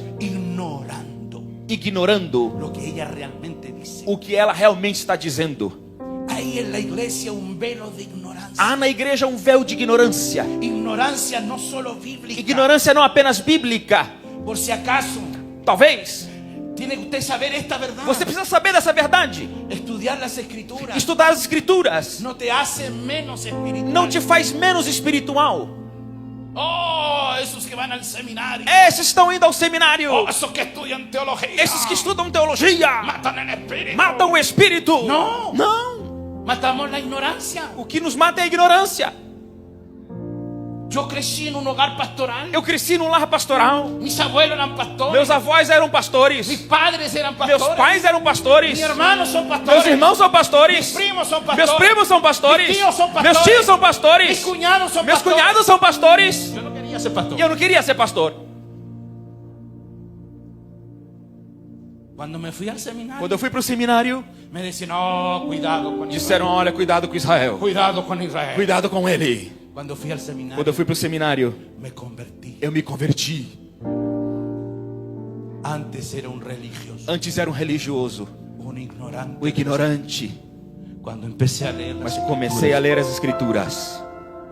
ignorando lo que ella realmente dice. o que ela realmente está dizendo. Hay en la iglesia un velo de ignorancia. Há na igreja um véu de ignorância. Ignorancia no solo bíblica. Ignorância não apenas bíblica. Por si acaso, Talvez tiene que usted saber esta verdad. você precisa saber dessa verdade. Estudiar las escrituras Estudar as escrituras no te hace menos espiritual. não te faz menos espiritual. Oh, esos que van al seminario. Esses estão indo ao seminário. Oh, esos que estudian teología. Esses que estudam teologia matan el espíritu. matam o espírito. No. Não. Matamos la ignorancia. O que nos mata é a ignorância. Yo crecí en un hogar pastoral. Eu cresci num lar pastoral. Mis abuelos eran pastores. Meus avós eram Mis pastores. padres eran pastores. Meus pais eram pastores. Mis hermanos son pastores. Meus irmãos são pastores. Mis primos son pastores. Meus primos são pastores. Mis tíos son pastores. Meus tios são pastores. Mis cuñados son Meus pastores. cunhados são pastores. Yo no quería ser pastor. E eu não queria ser pastor. Cuando me fui al seminario, Quando eu fui para o seminário, me decían: no, cuidado con Israel. disseram: olha, cuidado com Israel. Cuidado con Israel. Cuidado com ele. Cuando fui al seminario, Quando eu fui para o seminário, me convertí. eu me converti. Antes era un religioso, Antes era um religioso, un ignorante. um ignorante. Cuando empecé a leer las Mas comecei a ler as escrituras.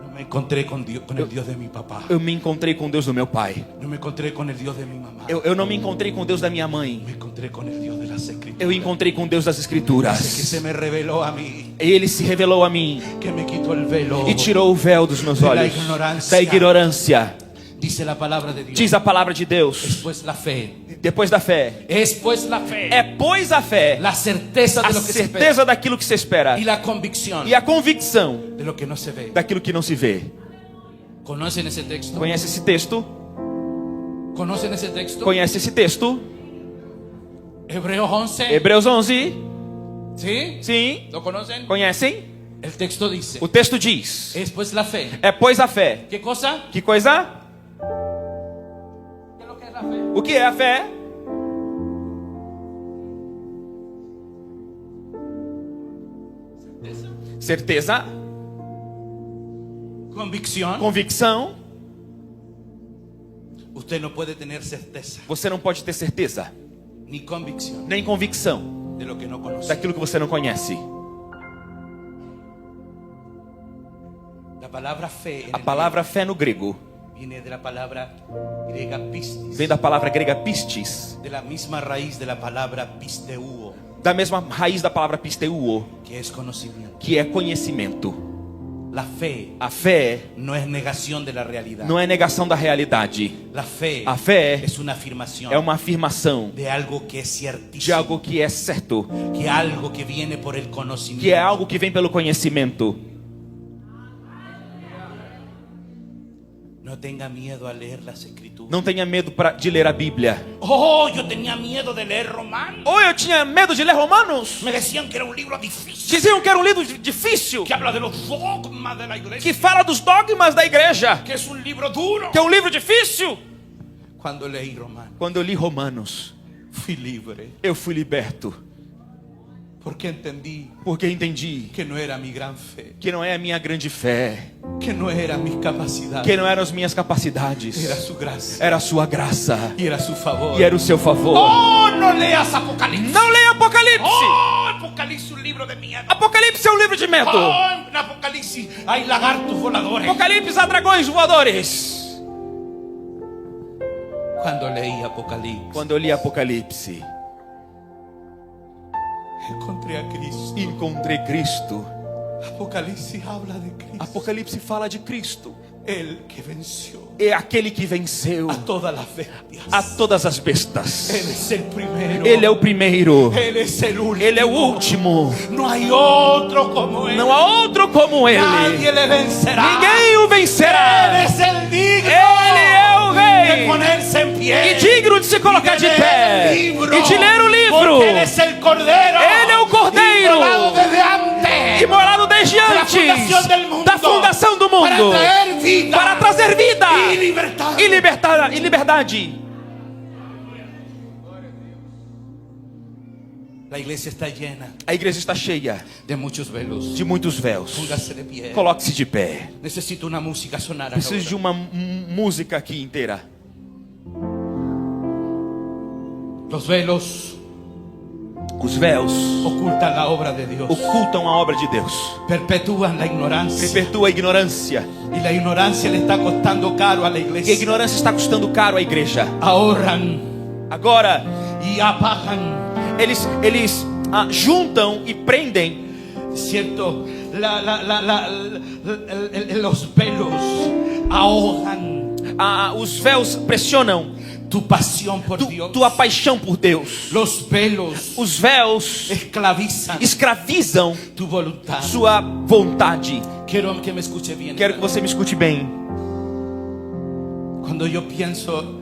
no me encontré con Dios, con el Dios de mi papá. Eu me encontrei com Deus do meu pai. No me encontré con el Dios de mi mamá. Eu não me encontrei com Deus da minha mãe. Me encontré con el Dios de las escrituras. Eu encontrei com Deus das Que escrituras. se me reveló a mí, Ele se revelou a mim que me quitó el velo. e tirou o véu dos meus Da olhos ignorância. da ignorância. Dice la palabra de Dios. Diz a palavra de Deus. Después la fe. Depois da fé. Es pues la fe. É pois a fé, La certeza de a lo que se espera. certeza daquilo que se espera Y la convicción e a convicção de lo que no se ve. daquilo que não se vê. ¿Conocen ese texto? Conhece esse texto? ¿Conocen ese texto? Conhece esse texto? Hebreos 11. Hebreus 11. ¿Sí? Sim. ¿Lo conocen? Conhecem? El texto dice: O texto diz: es pues la fe. é pois a fé. ¿Qué cosa? Que coisa? ¿Qué es lo que es la fe? O que é a fé? Certeza, Convicción. convicção. Usted no puede tener certeza Você não pode ter certeza, ni convicción nem convicção de lo que no conoce. daquilo que você não conhece. La palabra fe en A el palavra fé no grego griego viene de la palabra griega pistis, vem da palavra grega pistis, de la misma raíz de la palabra pisteuo, da mesma raiz da palavra pisteuo, que es conocimiento. que é conhecimento. La fe A fé no es negación de la realidad. não é negação da realidade. La fe A fé es una afirmación é uma afirmação de algo que es de ciertísimo, algo que é certo, que algo que viene por el conocimiento. que é algo que vem pelo conhecimento. No tenga miedo a leer las escrituras. Não tenha medo de ler a Bíblia. Oh, yo tenía miedo de leer Romanos. Ou eu tinha medo de ler Romanos. Me decían que era un libro difícil, Diziam que era um livro difícil, que habla de los dogmas de la iglesia, que fala dos dogmas da igreja, que es un libro duro. que é um livro difícil. Cuando leí Romanos, Quando eu li Romanos, fui libre, eu fui liberto, porque entendí porque entendi que no era mi gran fe, que não é a minha grande fé, que no era mis capacidades, que não eram as minhas capacidades, era su gracia era a sua graça y era su favor. e era o seu favor. Oh, no leas Apocalipsis. Não leia Apocalipse. Oh, Apocalipsis es un libro de miedo. Apocalipse é um livro de medo. Oh, en Apocalipsis hay lagartos voladores. Apocalipse há dragões voadores. Cuando leí Apocalipsis, Quando eu li Apocalipse, encontré a Cristo. encontrei Cristo. Apocalipsis habla de Cristo. Apocalipse fala de Cristo. el que venció é aquele que venceu a todas las bestias. a todas as bestas. Él es el primero. Ele é o primeiro, Él es el último. Ele é o último. No hay otro como Él. Não há outro como Ele. Nadie le vencerá. Ninguém o vencerá. Él es el digno Ele é o de Rei ponerse en pie e digno de se colocar de pé e de ler o livro. Porque Él es el Cordero. Ele é o Cordeiro inmolado desde antes. imolado desde antes da fundação do mundo para trazer vida e liberdade. La iglesia está llena A igreja está cheia de muchos velos. de muitos véus. Póngase de pie. Coloque-se de pé. Necesito una música sonar Preciso de ahora. uma música aqui inteira. Los velos Os véus ocultan la obra de Dios. ocultam a obra de Deus. Perpetúan la ignorancia. Perpetua a ignorância. Y la ignorancia le está costando caro a la E a iglesia. ignorância está custando caro à igreja. Ahorran Agora, y apagan. eles juntam e prendem. Cierto, los velos ahogan Os véus pressionam tu pasión por Dios. tua paixão por Deus. Los velos Os véus esclavizan escravizam tu voluntad. sua vontade. Quiero que me escuche bien. Quero que você me escute bem. Cuando yo pienso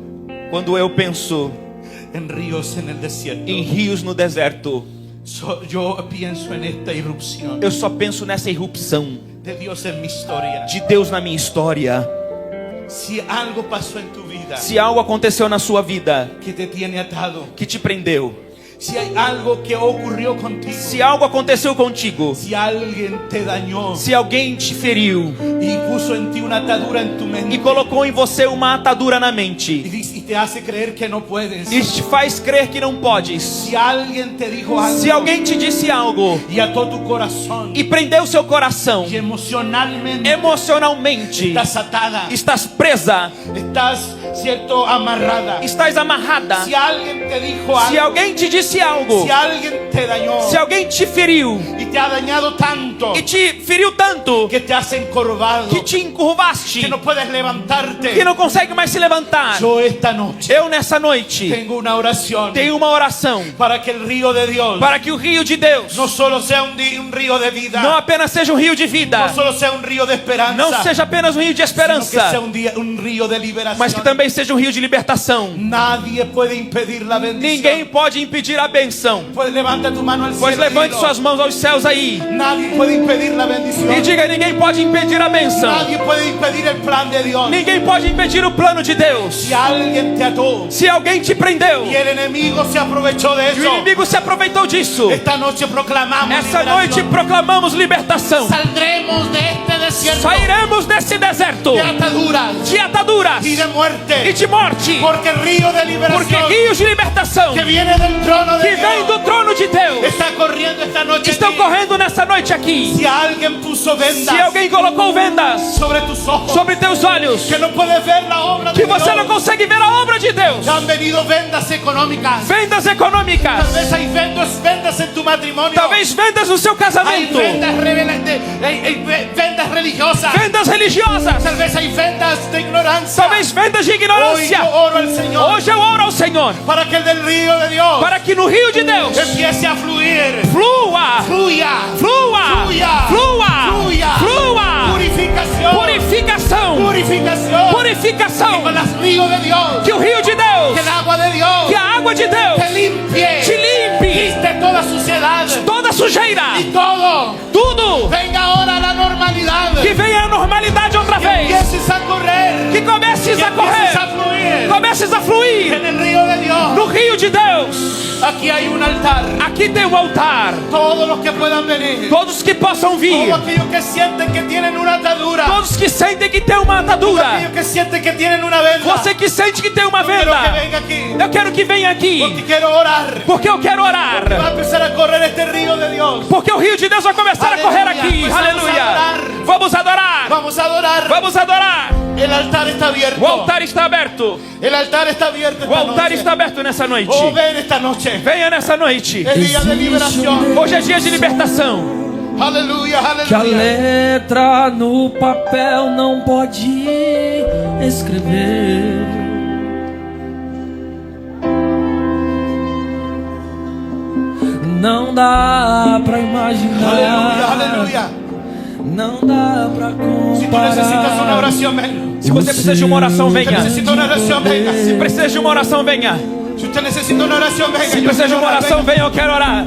Quando eu penso en ríos en el desierto, em rios no deserto, yo pienso en esta irrupción eu só penso nessa irrupção de Dios en mi historia. de Deus na minha história. Si algo pasó en tu vida Se algo aconteceu na sua vida que te tiene atado, que te prendeu, si hay algo que ocurrió contigo, se algo aconteceu contigo, si alguien te dañó se alguém te feriu y puso en ti una atadura en tu mente e colocou em você uma atadura na mente y te hace creer que no puedes, e te faz crer que não podes, si alguien te dijo algo se alguém te disse algo y ató tu corazón e prendeu seu coração, y emocionalmente emocionalmente estás atada, estás presa, estás, cierto, amarrada, estás amarrada, si alguien te dijo se algo, alguém te disse algo, si alguien te dañó se alguém te feriu y te ha dañado tanto e te feriu tanto que te has encorvado, que te encurvaste, que no puedes levantarte, que não consegue mais se levantar, yo esta noche eu nessa noite tengo una oración tenho uma oração para que el río de Dios para que o rio de Deus no solo sea un río de vida, não apenas seja um rio de vida, no solo sea un río de esperanza, não seja apenas um rio de sino que sea esperança, un río de liberación. mas que também seja um rio de libertação. Nadie puede impedir la bendición. Ninguém pode impedir a benção. Pues levanta tu mano al Pois cielo. levante dilo. suas mãos aos céus aí Nadie puede impedir la bendición. e diga: ninguém pode impedir a benção. Nadie puede impedir el plan de Dios. Ninguém pode impedir o plano de Deus. Si alguien te ató Se alguém te prendeu y el enemigo se aprovechó de e o eso, inimigo se aproveitou disso, esta noche proclamamos essa liberación. noite proclamamos libertação. Saldremos de este desierto Sairemos desse deserto de ataduras de ataduras y de muerte, e de morte, porque el río de porque liberación rios de libertação que viene del trono de que vem do Dios trono de Deus está corriendo esta noche estão aquí. correndo nessa noite aqui. Si alguien puso vendas Se alguém colocou vendas sobre tus ojos, sobre teus olhos que no puedes ver la obra de que você não Dios, consegue ver a obra de Deus, han venido vendas económicas, vendas tal econômicas, vez hay vendas en tu matrimonio, talvez vendas no seu hay casamento, vendas religiosas, vendas religiosas, tal vez hay vendas de ignorancia. talvez vendas de Hoy ignorância. yo oro al Señor Hoje eu oro ao Senhor para que el del río de Dios para que no rio de Deus empiece a fluir, flua, fluya, flua, fluya, flua, fluya, flua, purificación, purificação, purificación, que purificação, con el río de Dios, que o rio de Deus, que el agua de Dios que a água de Deus te limpie, te limpe quite toda suciedad toda sujeira, y todo tudo, venga ahora a la normalidad, que venha a normalidade outra que vez, empieces a correr, que comeces que a empieces correr, a fluir comeces a fluir en el río de Dios. no rio de Deus. Aquí hay un altar, Aqui tem um altar, todos los que puedan venir, todos que possam vir, todos aquellos que sienten que tienen una atadura, todos que sentem que tem uma atadura, aquellos que sienten que tienen una venda, você que sente que tem uma quiero que venda, venga aquí, eu quero que venha aqui, porque quiero orar, porque eu quero va a orar, empezar a correr este río de Dios. porque o rio de Deus vai começar a correr Aleluia. aqui, Pois vamos aleluia, adorar. vamos adorar, Vamos a adorar, vamos adorar, el altar está abierto, o altar está aberto, el altar está abierto o esta altar noche. está aberto nessa noite, Oh, ven esta noche, venha nessa noite, es día de liberación. hoje é dia de libertação, Aleluia, que a aleluia. letra no papel não pode escrever. Não dá pra imaginar. Aleluia, aleluia. Não dá pra Se tu necessitas uma comparar. oração, venha. Se você precisa de uma oração, Se venha. necessita uma oração, venha. Se precisa de uma oração, venha. Se você necessita uma oração, venha. Se precisa de uma oração, venha, eu quero orar.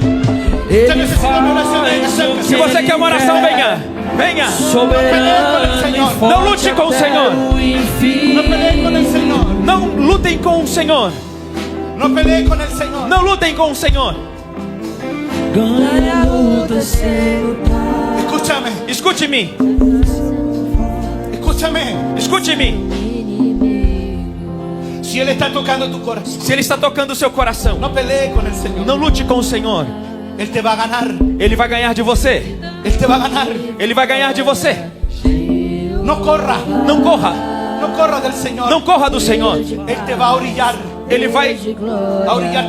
Ele Se Se você quer uma oração, venha. Venha. soberano e forte Não lute com o até Senhor. o fim. No peleie com o Senhor. Não lutem com o Senhor. No peleie com o Senhor. Não lutem com o Senhor. Ganha a luta sem lutar. Escúchame, Escute-me. escúchame. Escute-me. Si Él está tocando tu corazón, Se Ele está tocando o seu coração, no pelee con el Señor. não lute com o Senhor. Él te va a ganar. Ele vai ganhar de você. Él te va a ganar. Ele vai ganhar de você. No corra. Não corra. No corra del Señor. Não corra do Senhor. Él te va a orillar. Ele vai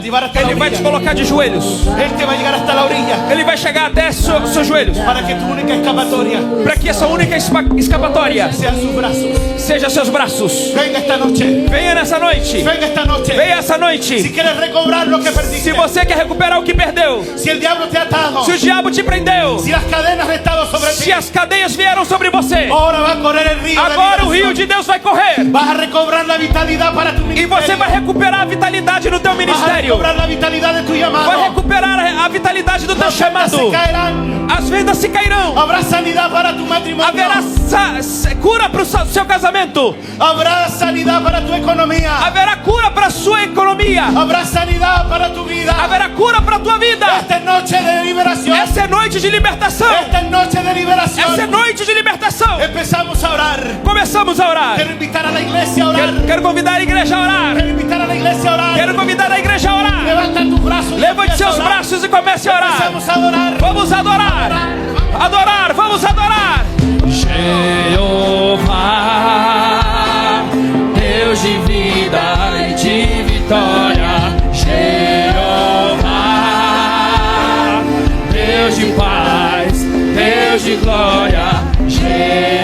Llevar hasta la Ele vai te orilla. colocar de joelhos. Él te va a llegar hasta la orilla. Ele vai chegar até seus joelhos. Para que tu única escapatoria Para que essa única escapatória sean sus brazos. seja seus braços. Venga esta noche. Venha nessa noite. Venga esta noche. Venha essa Si noite. quieres recobrar lo que perdiste. Se você quer recuperar o que perdeu. Si el diablo te ha atado. Se o diabo te prendeu. Si las cadenas han estado sobre ti. Se as cadeias vieram sobre você. Ahora va a correr el río. Agora o de rio de Deus vai correr. Vas a recobrar la vitalidad para tu E ministerio. você vai recuperar a vitalidade no teu Vas a ministério. recobrar la vitalidad de tu llamado. Vai recuperar a vitalidade do teu Las vendas chamado. se caerán. As vendas se cairão. Habrá sanidad para tu matrimonio. Haverá cura para o seu casamento. Habrá sanidad para tu economía. Haverá cura para a sua economia. Habrá sanidad para tu vida. Haverá cura para a tua vida. Esta es noche de liberación. Essa é noite de libertação. Esta es noche de liberación. Essa é noite de libertação. Empezamos a orar. Começamos a orar. Quiero invitar a la iglesia a orar. Quero convidar a igreja a orar. Quiero invitar a la iglesia a orar. Quero convidar a igreja a orar. Levanta tus brazos. y Levante empieza a seus orar. braços e comece a orar. Empezamos a adorar. Vamos adorar. Adorar, vamos adorar. Jeová, Deus de vida e de vitória. Jeová, Deus de paz, Deus de glória. Jeová.